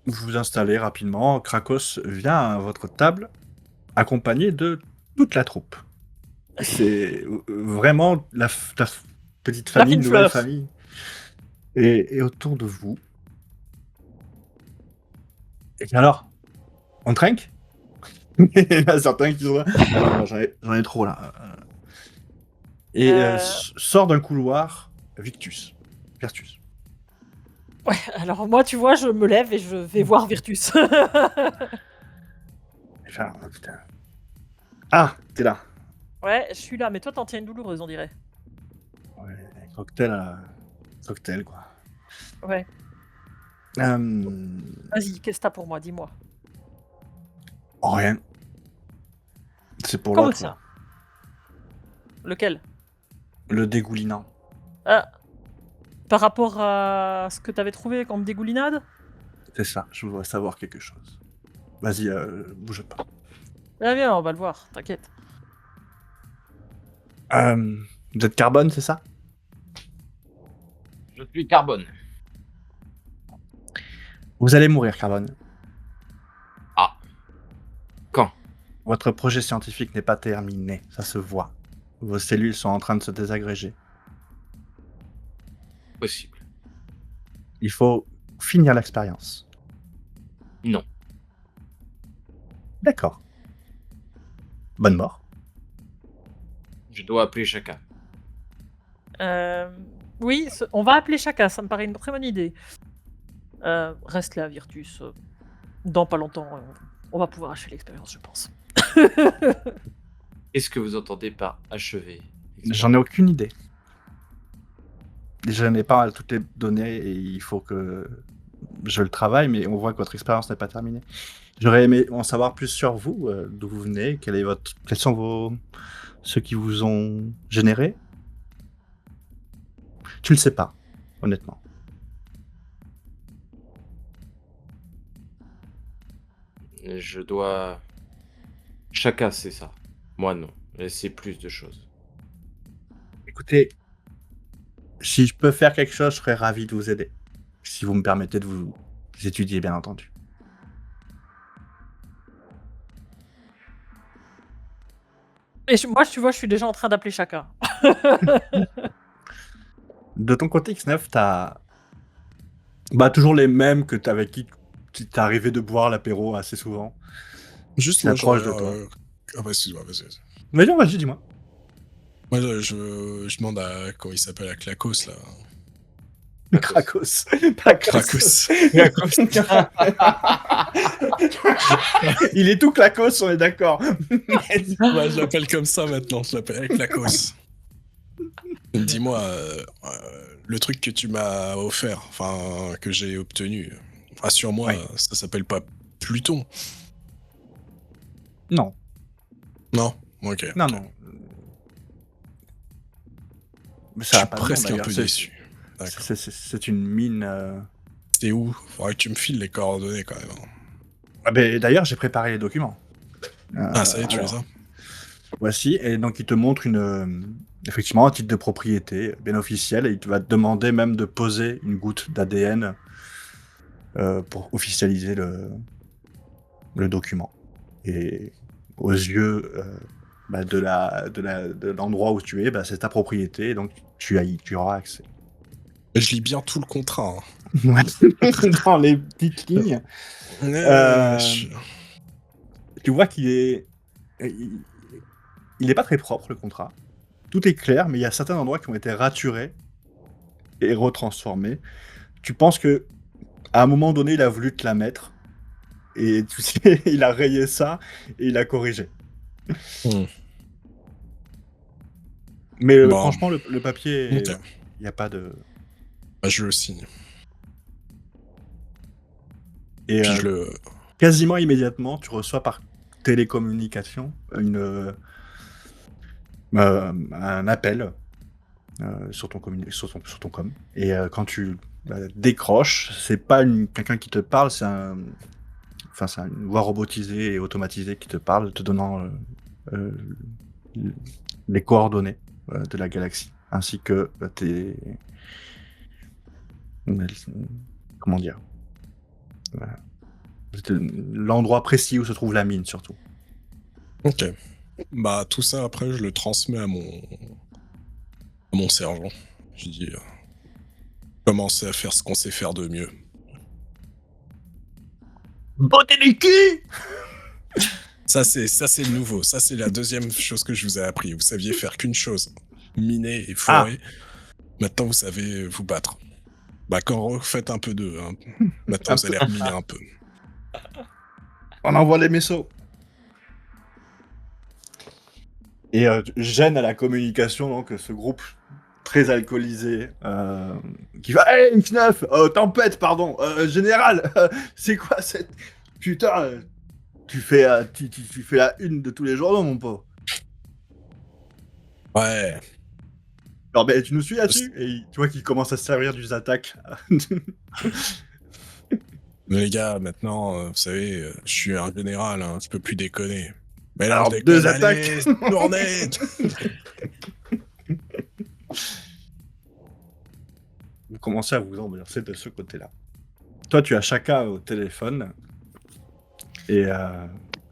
vous installer rapidement. Krakos vient à votre table, accompagné de toute la troupe. C'est vraiment ta petite La famille, fine une nouvelle fleur. famille. Et autour de vous. Et bien alors, on trinque? Il y en a certains qui sont là. Ah non, moi, j'en ai trop là. Et sort d'un couloir Virtus. Ouais, alors moi, tu vois, je me lève et je vais voir Virtus. Enfin, oh, putain. Ah, t'es là. Ouais, je suis là, mais toi, t'en tiens une douloureuse, on dirait. Ouais, cocktail quoi. Ouais. Vas-y, qu'est-ce que t'as pour moi? Dis-moi. Rien. C'est pour Comment l'autre. ça? Là. Lequel? Le dégoulinant. Ah, par rapport à ce que t'avais trouvé comme dégoulinade? C'est ça, je voudrais savoir quelque chose. Vas-y, bouge pas. Ah, viens, on va le voir, t'inquiète. Vous êtes Carbone, c'est ça? Je suis Carbone. Vous allez mourir, Carbone. Ah. Quand? Votre projet scientifique n'est pas terminé, ça se voit. Vos cellules sont en train de se désagréger. Possible. Il faut finir l'expérience. Non. D'accord. Bonne mort. Je dois appeler chacun. Oui, on va appeler chacun, ça me paraît une très bonne idée. Reste là, Virtus. Dans pas longtemps, on va pouvoir achever l'expérience, je pense. Qu'est-ce que vous entendez par achever? J'en ai aucune idée. Je n'ai pas toutes les données et il faut que je le travaille, mais on voit que votre expérience n'est pas terminée. J'aurais aimé en savoir plus sur vous, d'où vous venez, quels sont ceux qui vous ont généré. Tu le sais pas, honnêtement. Je dois... Chacun sait ça. Moi non. Je sais plus de choses. Écoutez, si je peux faire quelque chose, je serais ravi de vous aider. Si vous me permettez de vous étudier, bien entendu. Et moi, tu vois, je suis déjà en train d'appeler chacun. De ton côté, X9, t'as toujours les mêmes que avec qui t'es arrivé de boire l'apéro assez souvent. Juste Qui moi, s'approche j'aurais, de toi. Ah bah excuse-moi, vas-y. Mais non, vas-y, dis-moi. Moi, je demande à... Comment il s'appelle, à Klakos, là. Krakos. Pas Krakos. Il est tout clacos, on est d'accord. Ouais, je l'appelle comme ça maintenant, je l'appelle Klakos. Dis-moi, le truc que tu m'as offert, enfin, que j'ai obtenu, rassure-moi, Ouais. ça s'appelle pas Pluton. Non, Non? Ok. non, ok. non. Mais Je ça suis a pas de nom, presque un d'ailleurs. peu déçu. D'accord. C'est une mine. C'était où? Faudrait que tu me files les coordonnées quand même. Ah, ben, d'ailleurs, j'ai préparé les documents. Ah, ça y est, tu les alors, as? Voici, et donc il te montre effectivement un titre de propriété bien officiel, et il va te demander même de poser une goutte d'ADN pour officialiser le document. Et aux yeux de l'endroit où tu es, c'est ta propriété, et donc tu auras accès. Je lis bien tout le contrat. Dans les petites lignes, tu vois qu'il est... Il n'est pas très propre, le contrat. Tout est clair, mais il y a certains endroits qui ont été raturés et retransformés. Tu penses que à un moment donné, il a voulu te la mettre, et tu sais, il a rayé ça et il a corrigé. Mais Bon. franchement, le papier, il Ok. n'y a pas de... Bah, je le signe. Et Puis je le... quasiment immédiatement, tu reçois par télécommunication un appel sur ton com. Et quand tu décroches, c'est pas quelqu'un qui te parle, c'est une voix robotisée et automatisée qui te parle, te donnant les coordonnées de la galaxie, ainsi que comment dire, l'endroit précis où se trouve la mine, surtout. Ok. Bah, tout ça, après, je le transmets à mon sergent. Je dis, commencez à faire ce qu'on sait faire de mieux. Botter les culs! Ça, c'est le nouveau. Ça, c'est la deuxième chose que je vous ai appris. Vous saviez faire qu'une chose. Miner et forer. Maintenant, vous savez vous battre. Bah, quand refaites un peu d'eux. Hein. Maintenant, vous allez reminer un peu. On envoie les mésos. Et gêne à la communication, donc, ce groupe très alcoolisé qui va « Hey, X9, tempête, pardon, général, c'est quoi cette... Putain, tu fais la une de tous les journaux, mon pauvre. » Ouais. Alors, ben, tu nous suis là-dessus? Et tu vois qu'il commence à se servir du Zatak. Mais les gars, maintenant, vous savez, je suis un général, hein, je peux plus déconner. Mais là, Alors, je déconne, 2 attaques. allez, tournez. Vous commencez à vous ambiancer de ce côté-là. toi, tu as Chaka au téléphone. Et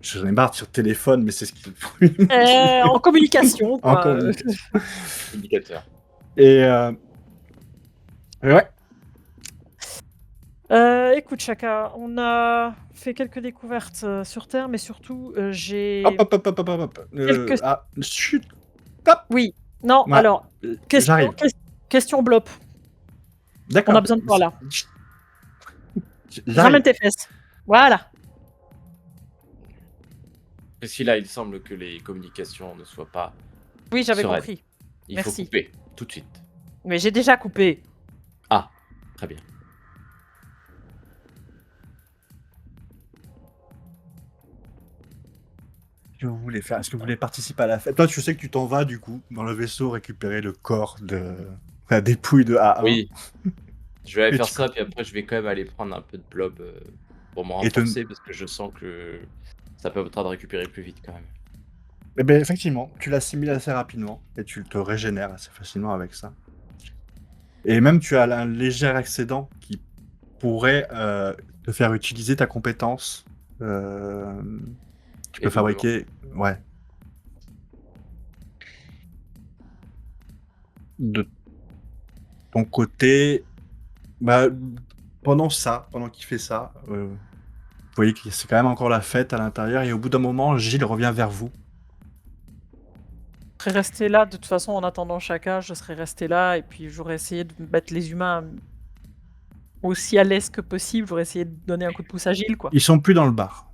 j'en ai marre sur téléphone, mais c'est ce qu'il faut. En communication, En quoi. communication. Indicateur. Et ouais. Écoute, Chaka, on a fait quelques découvertes sur Terre, mais surtout, j'ai Hop, hop, hop, hop, hop, hop. quelques... Chut. Hop. Oui. Non, Ouais, alors, question, j'arrive. question Blop. D'accord. On a besoin de toi, là. J'arrive. Ramène tes fesses. Voilà. Parce là, il semble que les communications ne soient pas Oui, j'avais sereines. compris. Il Merci. faut couper tout de suite. Mais j'ai déjà coupé. Ah, très bien. Que vous voulez faire? Est-ce que vous voulez participer à la fête? Toi, tu sais que tu t'en vas, du coup, dans le vaisseau, récupérer le corps de la dépouille de A1. Oui. Je vais aller Et faire tu- ça, puis après, je vais quand même aller prendre un peu de blob pour me Et te- renforcer, parce que je sens que ça peut être de récupérer plus vite quand même. Eh ben, effectivement, tu l'assimiles assez rapidement et tu te régénères assez facilement avec ça. Et même, tu as un léger excédent qui pourrait te faire utiliser ta compétence. Tu peux Et fabriquer... Ouais. De ton côté, bah, pendant qu'il fait ça, vous voyez que c'est quand même encore la fête à l'intérieur et au bout d'un moment, Gilles revient vers vous. Je serais resté là, de toute façon, en attendant Chaka, je serais resté là, et puis j'aurais essayé de mettre les humains aussi à l'aise que possible. J'aurais essayé de donner un coup de pouce à Gilles, quoi. Ils sont plus dans le bar.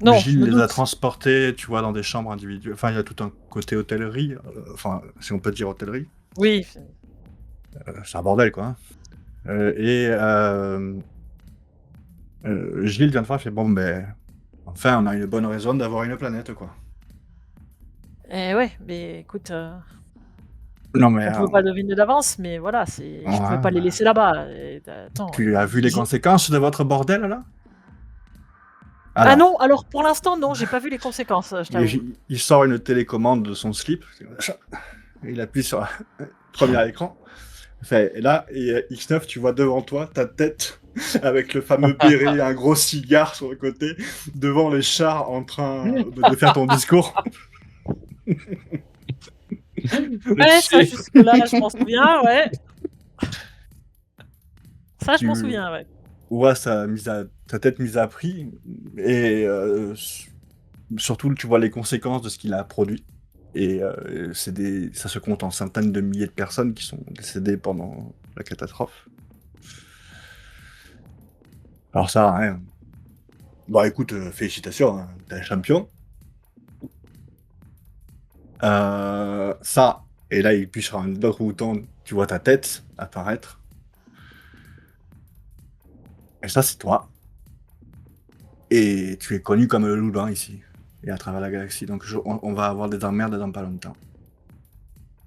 Non, Gilles je me les a doute. transportés, tu vois, dans des chambres individuelles. Enfin, il y a tout un côté hôtellerie, enfin, si on peut dire hôtellerie. Oui. C'est un bordel, quoi. Hein. Gilles vient de faire, fait bon, ben, enfin, on a une bonne raison d'avoir une planète, quoi. Ouais, mais écoute, Non, mais on pouvait pas deviner d'avance, mais voilà, je ouais, pouvais pas les bah, laisser là-bas. Et, attends, tu as vu les conséquences de votre bordel, là? Ah non, alors pour l'instant, non, j'ai pas vu les conséquences, je t'avoue. il sort une télécommande de son slip, il appuie sur le premier écran. Et là, X9, tu vois devant toi ta tête avec le fameux béret, un gros cigare sur le côté, devant les chars en train de faire ton discours. Ouais, ça jusque-là, je m'en souviens, ouais. Ça, je m'en Tu souviens, ouais. vois sa tête mise à prix, et surtout, tu vois les conséquences de ce qu'il a produit. Et ça se compte en centaines de milliers de personnes qui sont décédées pendant la catastrophe. Alors ça, hein. Bon, écoute, félicitations, hein, t'es un champion. Ça, et là, il appuie sur un autre bouton, tu vois ta tête apparaître. Et ça, c'est toi. Et tu es connu comme le Loup ici, et à travers la galaxie. Donc on va avoir des emmerdes dans pas longtemps.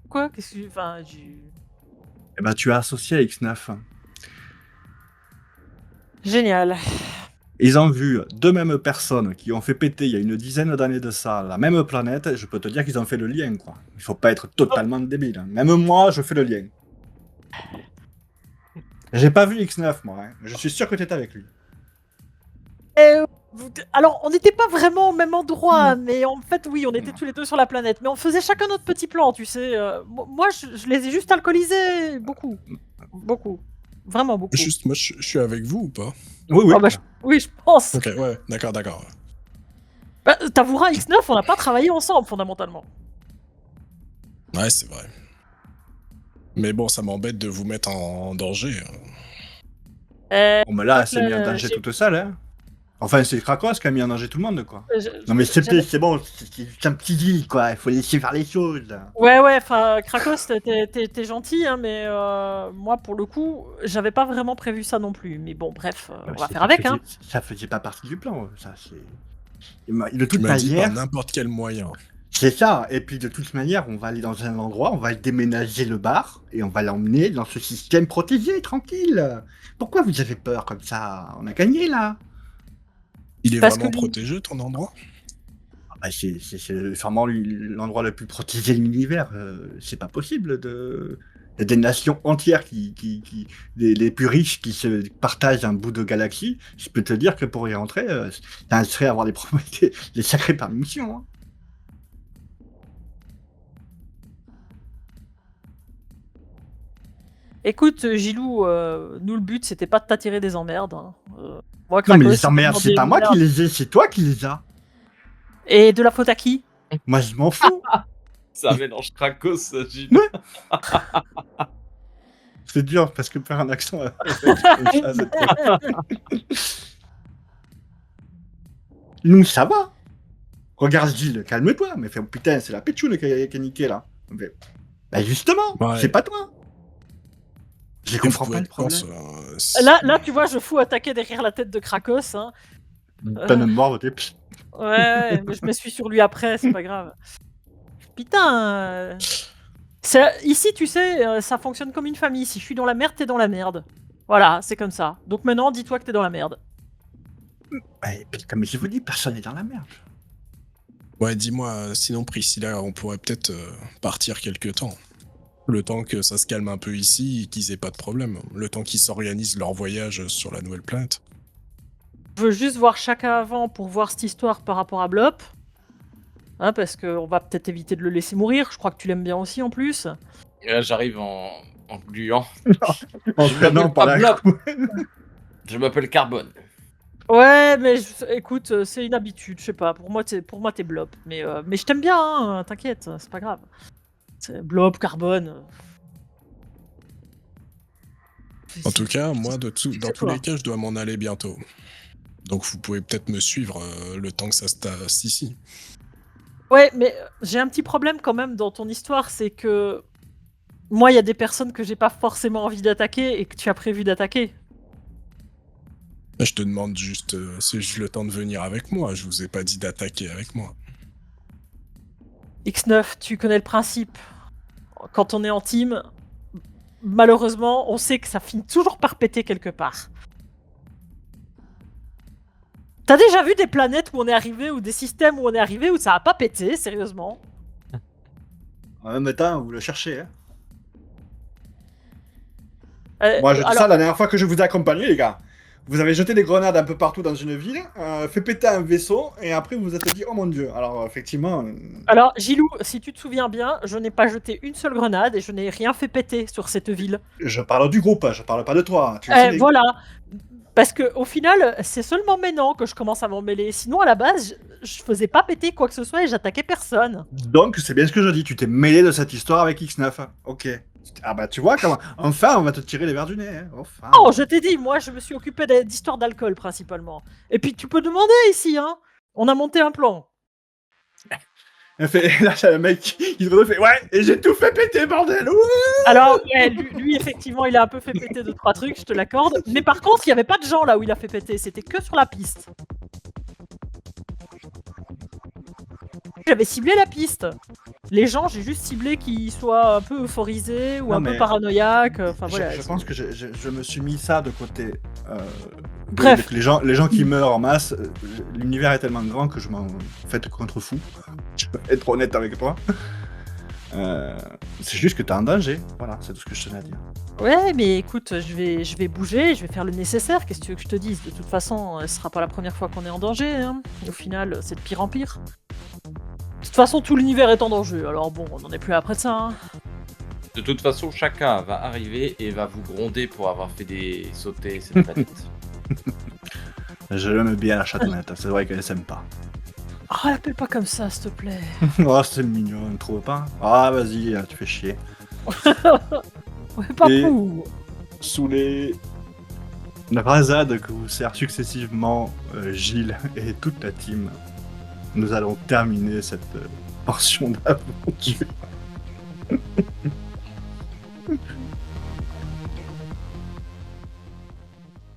Quoi? Qu'est-ce que... Enfin, Et bah, tu es associé à X9. Génial. Ils ont vu deux mêmes personnes qui ont fait péter il y a une dizaine d'années de ça la même planète, je peux te dire qu'ils ont fait le lien, quoi. Il faut pas être totalement débile. Hein. Même moi, je fais le lien. J'ai pas vu X9, moi. Hein. Je suis sûr que t'étais avec lui. Alors, on n'était pas vraiment au même endroit, mais en fait, oui, on était tous les deux sur la planète. Mais on faisait chacun notre petit plan, tu sais. Moi, je les ai juste alcoolisés. Beaucoup. Beaucoup. Vraiment beaucoup. Juste, moi, je suis avec vous ou pas? Oui, oui. Ah bah, oui, je pense. Ok, ouais, d'accord. Bah, t'avoueras, X9, on n'a pas travaillé ensemble, fondamentalement. Ouais, c'est vrai. Mais bon, ça m'embête de vous mettre en danger. Bon, mais là, elle donc, s'est mis en danger toute seule, hein. Enfin, c'est Krakos qui a mis en danger tout le monde, quoi. Non, mais c'est bon, c'est un petit deal, quoi. Il faut laisser faire les choses. Ouais, enfin, Krakos, t'es gentil, hein, mais moi, pour le coup, j'avais pas vraiment prévu ça non plus. Mais bon, bref, on va faire avec, hein. Ça faisait pas partie du plan, ça, c'est... De Tu toute m'as dit par manière... n'importe quel moyen. C'est ça, et puis de toute manière, on va aller dans un endroit, on va déménager le bar, et on va l'emmener dans ce système protégé, tranquille. Pourquoi vous avez peur comme ça? On a gagné, là. Il est Parce vraiment que- protégé, ton endroit? Bah, c'est vraiment l'endroit le plus protégé de l'univers. C'est pas possible de... Il y a des nations entières les plus riches qui se partagent un bout de galaxie. Je peux te dire que pour y rentrer, t'as intérêt à avoir des sacrées permissions. Hein. Écoute, Gilou, nous le but c'était pas de t'attirer des emmerdes. Hein. Moi, Non, mais Krakos, les emmerdes, vraiment c'est des pas moi qui emmerdes. les ai, c'est toi qui les as. Et de la faute à qui? Moi, je m'en fous. C'est un mélange Krakos, Gilles. Ouais. C'est dur parce que faire un accent avec comme ça, c'est trop. Nous, ça va. Regarde Gilles, calme-toi. Mais fait, putain, c'est la péchoune qui a niqué là. Mais, bah justement, Ouais. c'est pas toi. Je Vous comprends pas pouvez le être pense, Là, tu vois, je fous attaquer derrière la tête de Krakos. Hein. Peine de mort, t'es. Ouais, mais je me suis sur lui après, c'est pas grave. Putain. Ici, tu sais, ça fonctionne comme une famille. Si je suis dans la merde, t'es dans la merde. Voilà, c'est comme ça. Donc maintenant, dis-toi que t'es dans la merde. Ouais, comme je vous dis, personne n'est dans la merde. Ouais, dis-moi, sinon Priscilla, on pourrait peut-être partir quelque temps. Le temps que ça se calme un peu ici et qu'ils aient pas de problème. Le temps qu'ils s'organisent leur voyage sur la nouvelle planète. Je veux juste voir chacun avant pour voir cette histoire par rapport à Blop. Hein, parce qu'on va peut-être éviter de le laisser mourir. Je crois que tu l'aimes bien aussi en plus. Et là, j'arrive en gluant. En Je prenant m'appelle par pas la Blob. cou. Je m'appelle Carbone. Ouais, mais écoute, c'est une habitude, je sais pas. Pour moi, t'es Blop. Mais je t'aime bien, hein, t'inquiète, c'est pas grave. C'est Blop, Carbone. En tout cas, moi, dans tous toi. les cas, je dois m'en aller bientôt. Donc vous pouvez peut-être me suivre le temps que ça se tasse ici. Ouais, mais j'ai un petit problème quand même dans ton histoire, c'est que moi, il y a des personnes que j'ai pas forcément envie d'attaquer et que tu as prévu d'attaquer. Je te demande juste si j'ai le temps de venir avec moi. Je vous ai pas dit d'attaquer avec moi. X9, tu connais le principe. Quand on est en team, malheureusement, on sait que ça finit toujours par péter quelque part. T'as déjà vu des planètes où on est arrivé, ou des systèmes où on est arrivé, où ça a pas pété, sérieusement? En même temps, vous le cherchez. Hein. Euh, Moi, je dis alors, ça la dernière fois que je vous ai accompagné, les gars. Vous avez jeté des grenades un peu partout dans une ville, fait péter un vaisseau, et après vous vous êtes dit, oh mon dieu. Alors, effectivement. alors, Gilou, si tu te souviens bien, je n'ai pas jeté une seule grenade et je n'ai rien fait péter sur cette ville. Je parle du groupe, je parle pas de toi. Tu le sais, Voilà. Parce que au final, c'est seulement maintenant que je commence à m'en mêler. Sinon, à la base, je faisais pas péter quoi que ce soit et j'attaquais personne. Donc, c'est bien ce que je dis. Tu t'es mêlé de cette histoire avec X9. Ok. Ah bah, tu vois comment. Enfin, on va te tirer les verres du nez. Hein. Enfin. Oh, je t'ai dit, moi, je me suis occupé d'histoires d'alcool principalement. Et puis, tu peux demander ici, hein. On a monté un plan. Là, t'as le mec qui se fait ouais, et j'ai tout fait péter, bordel. Ouais. Alors, ouais, lui, effectivement, il a un peu fait péter 2-3 trucs, je te l'accorde. Mais par contre, il n'y avait pas de gens là où il a fait péter, c'était que sur la piste. J'avais ciblé la piste. Les gens, j'ai juste ciblé qu'ils soient un peu euphorisés ou Non, un peu mais paranoïaques. Enfin voilà. Je pense que je me suis mis ça de côté. Bref. Les gens qui meurent en masse, l'univers est tellement grand que je m'en fais contre fou. Je peux être honnête avec toi. C'est juste que t'es en danger. Voilà, c'est tout ce que je tenais à dire. Ouais, mais écoute, je vais bouger, je vais faire le nécessaire. Qu'est-ce que tu veux que je te dise? De toute façon, ce sera pas la première fois qu'on est en danger. Hein. Au final, c'est de pire en pire. De toute façon, tout l'univers est en danger. Alors bon, on n'en est plus après de ça. Hein. De toute façon, chacun va arriver et va vous gronder pour avoir fait sauter cette planète. Je l'aime bien la chatonette, c'est vrai qu'elle s'aime pas. Oh, l'appelle pas comme ça, s'il te plaît. Oh, c'est mignon, ne trouve pas? Ah, vas-y, tu fais chier. Ouais, papou. Sous les rasades que vous sert successivement Gilles et toute la team, nous allons terminer cette portion d'aventure.